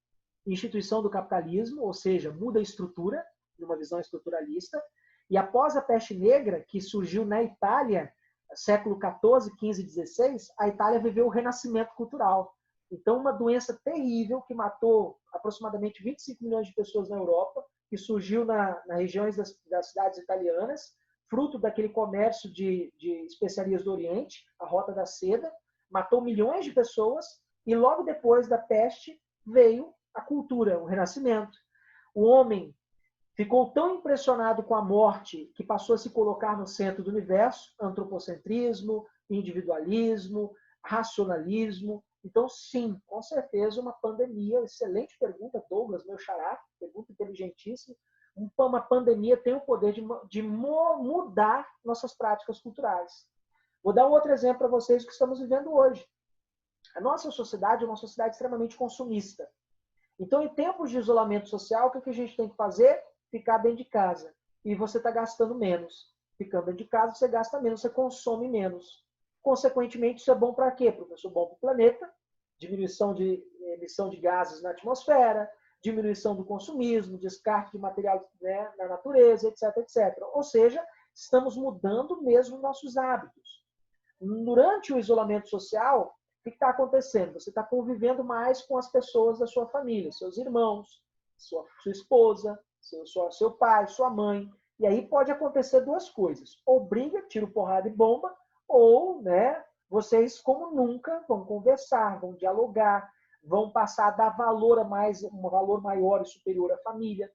instituição do capitalismo, ou seja, muda a estrutura, numa visão estruturalista. E após a peste negra, que surgiu na Itália, século XIV, XV e XVI, a Itália viveu o renascimento cultural. Então, uma doença terrível que matou aproximadamente 25 milhões de pessoas na Europa, que surgiu nas regiões das cidades italianas, fruto daquele comércio de especiarias do Oriente, a Rota da Seda, matou milhões de pessoas e logo depois da peste veio a cultura, o renascimento. O homem ficou tão impressionado com a morte que passou a se colocar no centro do universo, antropocentrismo, individualismo, racionalismo. Então, sim, com certeza, uma pandemia, excelente pergunta, Douglas, meu xará, pergunta inteligentíssima. Uma pandemia tem o poder de mudar nossas práticas culturais. Vou dar um outro exemplo para vocês do que estamos vivendo hoje. A nossa sociedade é uma sociedade extremamente consumista. Então, em tempos de isolamento social, o que a gente tem que fazer? Ficar dentro de casa. E você está gastando menos. Ficando dentro de casa, você gasta menos, você consome menos. Consequentemente, isso é bom para quê, professor? Bom para o planeta, diminuição de emissão de gases na atmosfera, diminuição do consumismo, descarte de material, né, na natureza, etc, etc. Ou seja, estamos mudando mesmo nossos hábitos. Durante o isolamento social, o que está acontecendo? Você está convivendo mais com as pessoas da sua família, seus irmãos, sua esposa, seu pai, sua mãe. E aí pode acontecer duas coisas. Ou briga, tiro, porrada e bomba, ou, né, vocês, como nunca, vão conversar, vão dialogar, vão passar a dar valor um valor maior e superior à família.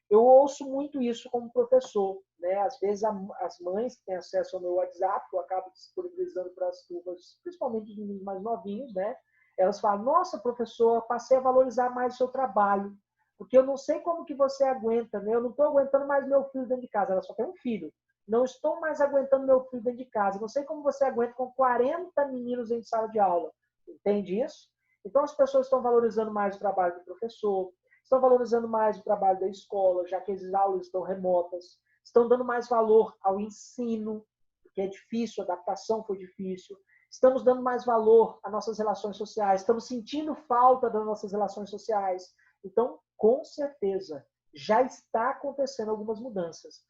Eu ouço muito isso como professor, né? Às vezes as mães que têm acesso ao meu WhatsApp, que eu acabo disponibilizando para as turmas, principalmente os meninos mais novinhos, né? Elas falam: nossa, professor, passei a valorizar mais o seu trabalho, porque eu não sei como que você aguenta, né? Eu não estou aguentando mais meu filho dentro de casa. Ela só tem um filho. Não estou mais aguentando meu filho dentro de casa. Não sei como você aguenta com 40 meninos em sala de aula. Entende isso? Então as pessoas estão valorizando mais o trabalho do professor, estão valorizando mais o trabalho da escola, já que as aulas estão remotas, estão dando mais valor ao ensino, porque é difícil, a adaptação foi difícil. Estamos dando mais valor às nossas relações sociais, estamos sentindo falta das nossas relações sociais. Então, com certeza, já está acontecendo algumas mudanças.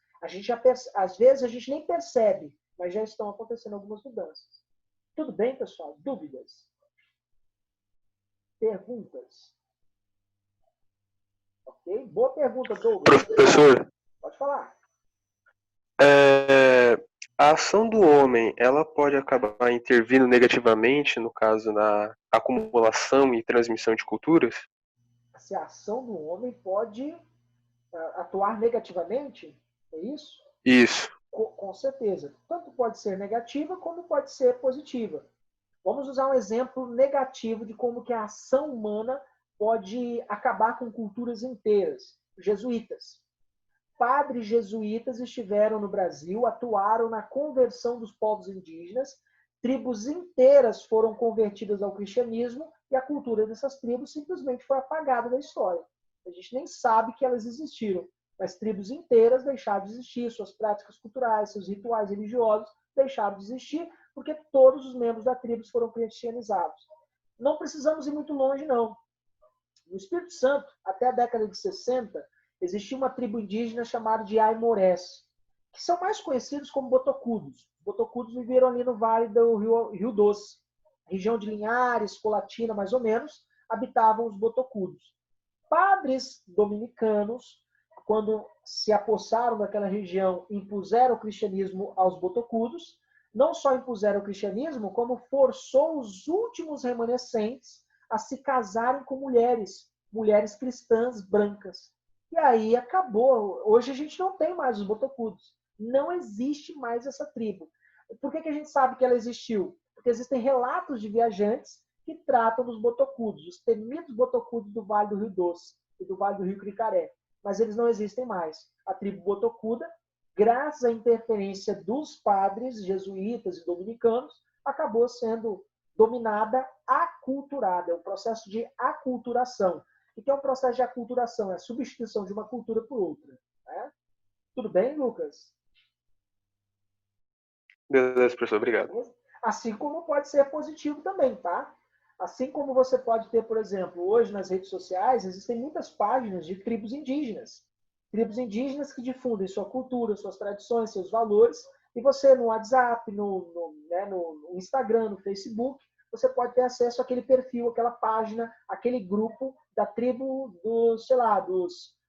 Às vezes a gente nem percebe, mas já estão acontecendo algumas mudanças. Tudo bem, pessoal? Dúvidas? Perguntas? Ok? Boa pergunta, Douglas.
Professor,
Pode falar.
A ação do homem, ela pode acabar intervindo negativamente, no caso, na acumulação e transmissão de culturas?
Se a ação do homem pode atuar negativamente, é isso?
Isso.
Com certeza. Tanto pode ser negativa, como pode ser positiva. Vamos usar um exemplo negativo de como que a ação humana pode acabar com culturas inteiras. Jesuítas. Padres jesuítas estiveram no Brasil, atuaram na conversão dos povos indígenas, tribos inteiras foram convertidas ao cristianismo e a cultura dessas tribos simplesmente foi apagada da história. A gente nem sabe que elas existiram, mas tribos inteiras deixaram de existir, suas práticas culturais, seus rituais religiosos deixaram de existir, porque todos os membros da tribo foram cristianizados. Não precisamos ir muito longe, não. No Espírito Santo, até a década de 60, existia uma tribo indígena chamada de Aimorés, que são mais conhecidos como botocudos. Os botocudos viveram ali no vale do Rio Doce, região de Linhares, Colatina, mais ou menos, habitavam os botocudos. Padres dominicanos, quando se apossaram daquela região, impuseram o cristianismo aos botocudos, não só impuseram o cristianismo, como forçou os últimos remanescentes a se casarem com mulheres cristãs brancas. E aí acabou. Hoje a gente não tem mais os botocudos. Não existe mais essa tribo. Por que a gente sabe que ela existiu? Porque existem relatos de viajantes que tratam dos botocudos, os temidos botocudos do Vale do Rio Doce e do Vale do Rio Cricaré. Mas eles não existem mais. A tribo botocuda, graças à interferência dos padres jesuítas e dominicanos, acabou sendo dominada, aculturada. É um processo de aculturação. O que é um processo de aculturação? É a substituição de uma cultura por outra. Né? Tudo bem, Lucas?
Beleza, professor. Obrigado.
Assim como pode ser positivo também, tá? Assim como você pode ter, por exemplo, hoje nas redes sociais, existem muitas páginas de tribos indígenas. Tribos indígenas que difundem sua cultura, suas tradições, seus valores. E você no WhatsApp, no Instagram, no Facebook, você pode ter acesso àquele perfil, aquela página, aquele grupo da tribo dos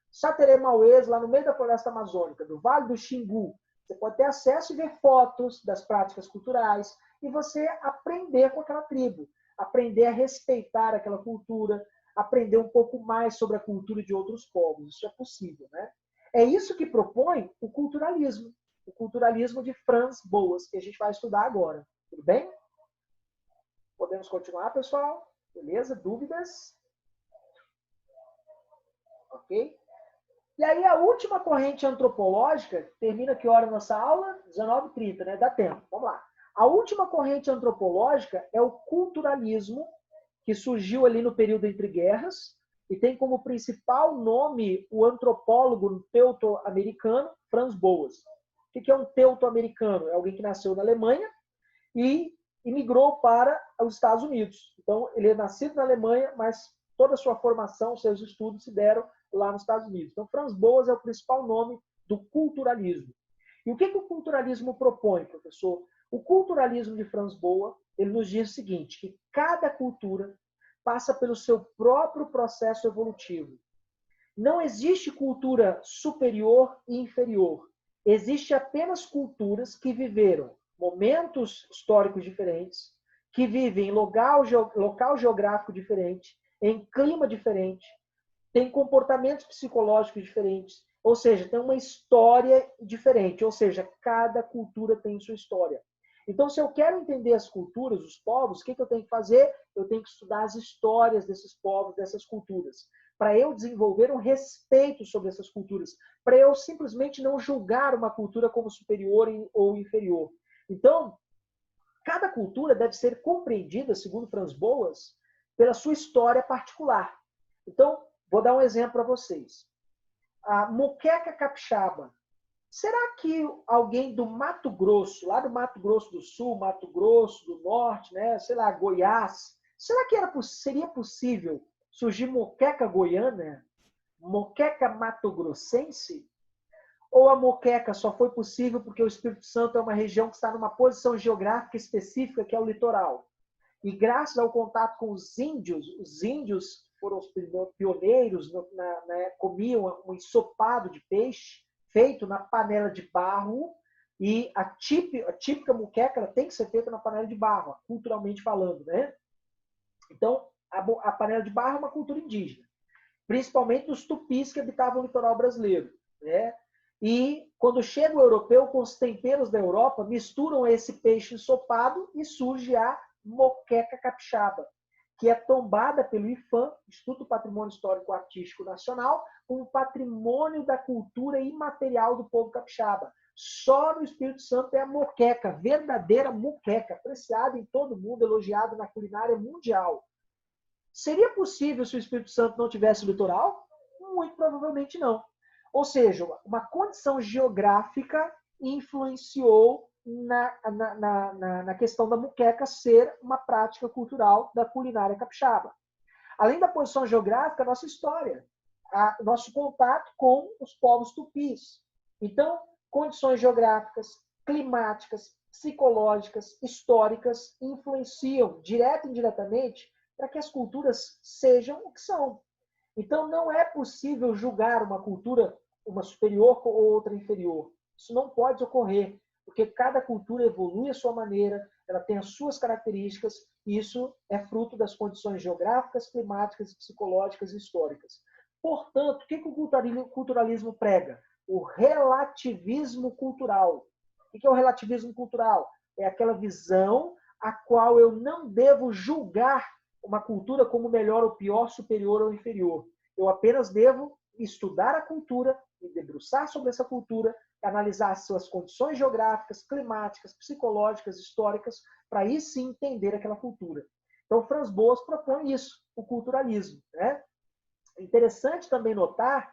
Sateré-Mauês, lá no meio da floresta amazônica, do Vale do Xingu. Você pode ter acesso e ver fotos das práticas culturais e você aprender com aquela tribo, aprender a respeitar aquela cultura, aprender um pouco mais sobre a cultura de outros povos. Isso é possível, né? É isso que propõe o culturalismo de Franz Boas, que a gente vai estudar agora. Tudo bem? Podemos continuar, pessoal? Beleza? Dúvidas? Ok? E aí a última corrente antropológica, termina que hora a nossa aula? 19h30, né? Dá tempo. Vamos lá. A última corrente antropológica é o culturalismo, que surgiu ali no período entre guerras, e tem como principal nome o antropólogo teuto-americano Franz Boas. O que é um teuto-americano? É alguém que nasceu na Alemanha e imigrou para os Estados Unidos. Então, ele é nascido na Alemanha, mas toda a sua formação, seus estudos se deram lá nos Estados Unidos. Então, Franz Boas é o principal nome do culturalismo. E o que o culturalismo propõe, professor? O culturalismo de Franz Boas, ele nos diz o seguinte, que cada cultura passa pelo seu próprio processo evolutivo. Não existe cultura superior e inferior. Existe apenas culturas que viveram momentos históricos diferentes, que vivem em local geográfico diferente, em clima diferente, tem comportamentos psicológicos diferentes, ou seja, tem uma história diferente, ou seja, cada cultura tem sua história. Então, se eu quero entender as culturas, os povos, o que eu tenho que fazer? Eu tenho que estudar as histórias desses povos, dessas culturas, para eu desenvolver um respeito sobre essas culturas, para eu simplesmente não julgar uma cultura como superior ou inferior. Então, cada cultura deve ser compreendida, segundo Franz Boas, pela sua história particular. Então, vou dar um exemplo para vocês. A moqueca capixaba. Será que alguém do Mato Grosso, lá do Mato Grosso do Sul, Mato Grosso do Norte, né, sei lá, Goiás, será que seria possível surgir moqueca goiana, moqueca mato-grossense? Ou a moqueca só foi possível porque o Espírito Santo é uma região que está numa posição geográfica específica, que é o litoral? E graças ao contato com os índios foram os pioneiros, comiam um ensopado de peixe feito na panela de barro, e a típica moqueca ela tem que ser feita na panela de barro, culturalmente falando, né? Então, a panela de barro é uma cultura indígena, principalmente dos tupis que habitavam o litoral brasileiro, né? E quando chega o europeu, com os temperos da Europa, misturam esse peixe ensopado e surge a moqueca capixaba, que é tombada pelo IPHAN, Instituto do Patrimônio Histórico Artístico Nacional, como patrimônio da cultura imaterial do povo capixaba. Só no Espírito Santo é a moqueca, verdadeira moqueca, apreciada em todo mundo, elogiada na culinária mundial. Seria possível se o Espírito Santo não tivesse litoral? Muito provavelmente não. Ou seja, uma condição geográfica influenciou na questão da moqueca ser uma prática cultural da culinária capixaba. Além da posição geográfica, a nossa história, nosso contato com os povos tupis. Então, condições geográficas, climáticas, psicológicas, históricas influenciam direto e indiretamente para que as culturas sejam o que são. Então, não é possível julgar uma cultura, uma superior ou outra inferior. Isso não pode ocorrer, porque cada cultura evolui à sua maneira, ela tem as suas características, e isso é fruto das condições geográficas, climáticas, psicológicas e históricas. Portanto, o que o culturalismo prega? O relativismo cultural. O que é o relativismo cultural? É aquela visão a qual eu não devo julgar uma cultura como melhor ou pior, superior ou inferior. Eu apenas devo estudar a cultura, me debruçar sobre essa cultura, analisar as suas condições geográficas, climáticas, psicológicas, históricas, para aí sim entender aquela cultura. Então, Franz Boas propõe isso, o culturalismo, né? É interessante também notar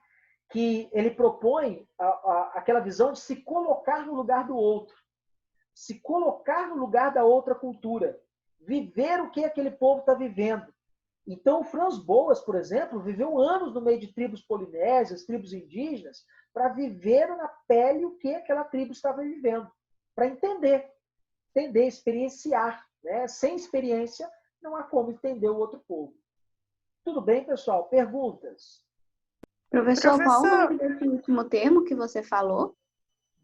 que ele propõe aquela visão de se colocar no lugar do outro, se colocar no lugar da outra cultura, viver o que aquele povo está vivendo. Então, o Franz Boas, por exemplo, viveu anos no meio de tribos polinésias, tribos indígenas, para viver na pele o que aquela tribo estava vivendo, para entender, experienciar, né? Sem experiência, não há como entender o outro povo. Tudo bem, pessoal? Perguntas?
Professor, qual o nome desse último termo que você falou?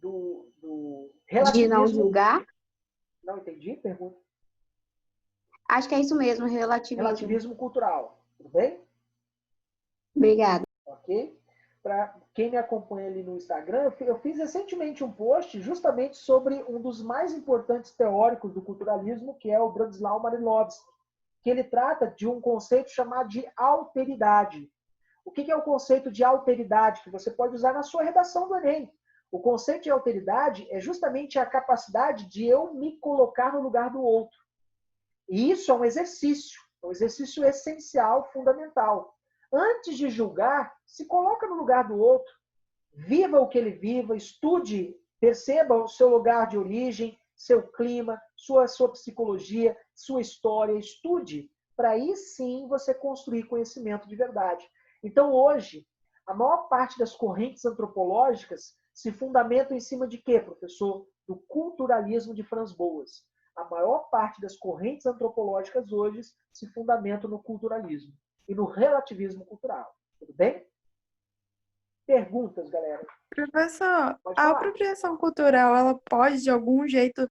Do
De não
relativismo.
julgar?
Não entendi? Pergunta.
Acho que é isso mesmo, relativismo.
Relativismo cultural. Tudo bem?
Obrigada.
Ok? Para quem me acompanha ali no Instagram, eu fiz recentemente um post justamente sobre um dos mais importantes teóricos do culturalismo, que é o Bronislaw Malinowski, que ele trata de um conceito chamado de alteridade. O que é o conceito de alteridade que você pode usar na sua redação do Enem? O conceito de alteridade é justamente a capacidade de eu me colocar no lugar do outro. E isso é um exercício essencial, fundamental. Antes de julgar, se coloca no lugar do outro, viva o que ele viva, estude, perceba o seu lugar de origem, seu clima, sua psicologia, sua história, estude, para aí sim você construir conhecimento de verdade. Então hoje, a maior parte das correntes antropológicas se fundamentam em cima de quê, professor? Do culturalismo de Franz Boas. A maior parte das correntes antropológicas hoje se fundamentam no culturalismo e no relativismo cultural. Tudo bem? Perguntas, galera?
Professor,
Pode
a
falar.
apropriação cultural, ela pode, de algum jeito,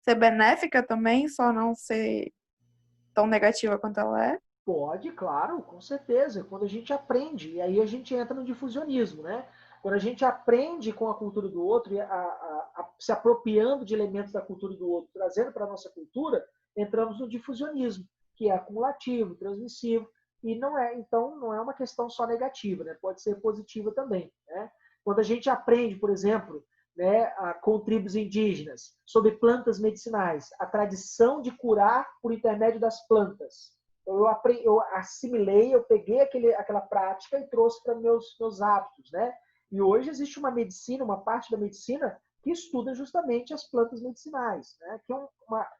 ser benéfica também, só não ser tão negativa quanto ela é?
Pode, claro, com certeza. Quando a gente aprende, e aí a gente entra no difusionismo, né? Quando a gente aprende com a cultura do outro, se apropriando de elementos da cultura do outro, trazendo para a nossa cultura, entramos no difusionismo, que é acumulativo, transmissivo, e então não é uma questão só negativa, né? Pode ser positiva também, né? Quando a gente aprende, por exemplo, né, com tribos indígenas, sobre plantas medicinais, a tradição de curar por intermédio das plantas. Eu assimilei, eu peguei aquela prática e trouxe para meus hábitos, né? E hoje existe uma medicina, uma parte da medicina que estuda justamente as plantas medicinais, né? Que é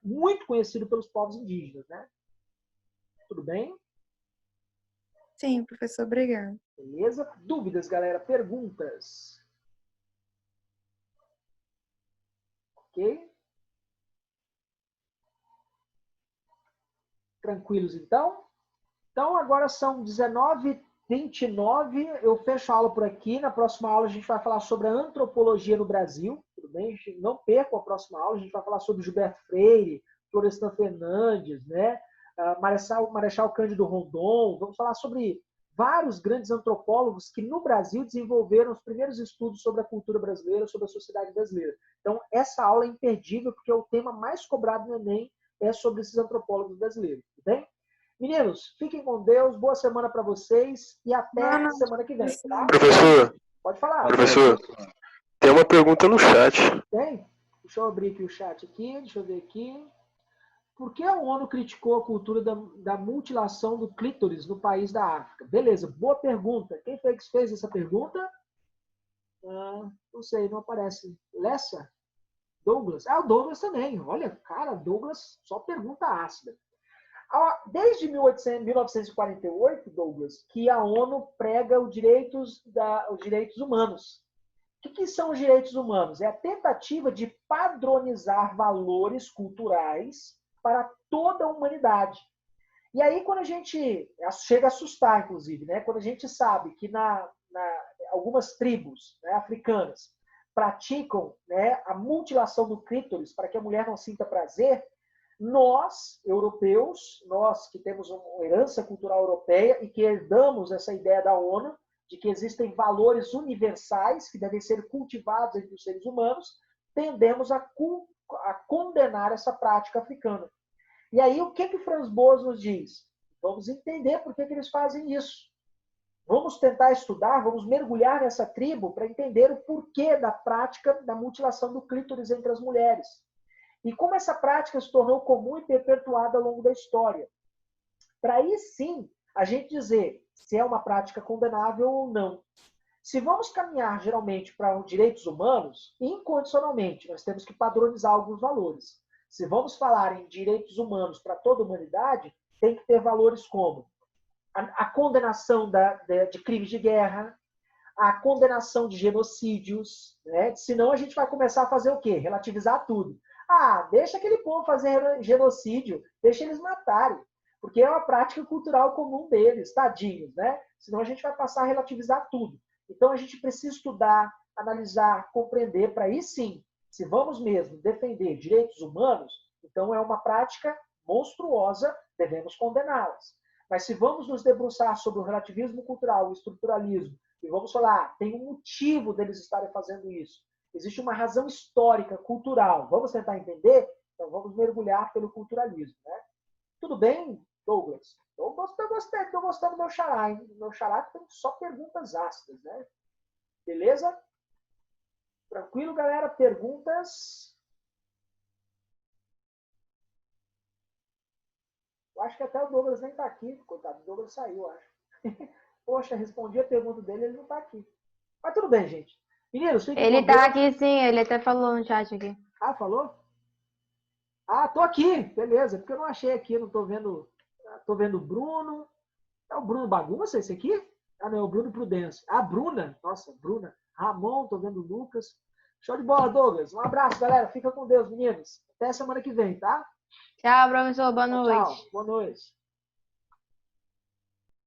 muito conhecido pelos povos indígenas, né? Tudo bem?
Sim, professor, obrigada.
Beleza? Dúvidas, galera? Perguntas? Ok? Tranquilos, então? Então, agora são 19h29. Eu fecho a aula por aqui. Na próxima aula, a gente vai falar sobre a antropologia no Brasil. Tudo bem? Não percam a próxima aula. A gente vai falar sobre Gilberto Freire, Florestan Fernandes, né? Marechal Cândido Rondon. Vamos falar sobre vários grandes antropólogos que no Brasil desenvolveram os primeiros estudos sobre a cultura brasileira, sobre a sociedade brasileira. Então, essa aula é imperdível, porque o tema mais cobrado no Enem é sobre esses antropólogos brasileiros. Tudo bem? Meninos, fiquem com Deus, boa semana para vocês e até semana que vem, tá?
Professor,
Pode falar.
professor, tem uma pergunta no chat.
Tem? Deixa eu abrir aqui o chat aqui, deixa eu ver aqui. Por que a ONU criticou a cultura da mutilação do clítoris no país da África? Beleza, boa pergunta. Quem foi que fez essa pergunta? Não sei, não aparece. Lessa? Douglas? O Douglas também. Olha, cara, Douglas só pergunta ácida. Desde 1948, Douglas, que a ONU prega os direitos humanos. O que são os direitos humanos? É a tentativa de padronizar valores culturais para toda a humanidade. E aí, quando a gente chega a assustar, inclusive, né? Quando a gente sabe que algumas tribos, né, africanas praticam, né, a mutilação do clítoris para que a mulher não sinta prazer, nós, europeus, nós que temos uma herança cultural europeia e que herdamos essa ideia da ONU, de que existem valores universais que devem ser cultivados entre os seres humanos, tendemos a condenar essa prática africana. E aí, o que Franz Boas nos diz? Vamos entender por que eles fazem isso. Vamos tentar estudar, vamos mergulhar nessa tribo para entender o porquê da prática da mutilação do clítoris entre as mulheres. E como essa prática se tornou comum e perpetuada ao longo da história. Para aí sim a gente dizer se é uma prática condenável ou não. Se vamos caminhar geralmente para os direitos humanos, incondicionalmente, nós temos que padronizar alguns valores. Se vamos falar em direitos humanos para toda a humanidade, tem que ter valores como a condenação de crimes de guerra, a condenação de genocídios, né? Senão a gente vai começar a fazer o quê? Relativizar tudo. Deixa aquele povo fazer genocídio, deixa eles matarem, porque é uma prática cultural comum deles, tadinhos, né? Senão a gente vai passar a relativizar tudo. Então a gente precisa estudar, analisar, compreender, para aí sim, se vamos mesmo defender direitos humanos, então é uma prática monstruosa, devemos condená-las. Mas se vamos nos debruçar sobre o relativismo cultural, o estruturalismo, e vamos falar, tem um motivo deles estarem fazendo isso, existe uma razão histórica, cultural, vamos tentar entender? Então vamos mergulhar pelo culturalismo, né? Tudo bem, Douglas? Estou gostando do meu xará, hein? Meu xará tem só perguntas ácidas, né? Beleza? Tranquilo, galera? Perguntas? Eu acho que até o Douglas nem está aqui. Coitado, o Douglas saiu, eu acho. Poxa, respondi a pergunta dele, ele não está aqui. Mas tudo bem, gente. Meninos, fiquem
Ele
com Deus.
tá aqui sim, ele até falou no chat aqui.
Falou? Tô aqui. Beleza, porque eu não achei aqui, não tô vendo. Tô vendo o Bruno. É o Bruno Bagunça esse aqui? Não, é o Bruno Prudêncio. Bruna. Nossa, Bruna. Ramon, tô vendo o Lucas. Show de bola, Douglas. Um abraço, galera. Fica com Deus, meninos. Até semana que vem, tá?
Tchau, professor. Boa noite.
Tchau. Boa noite.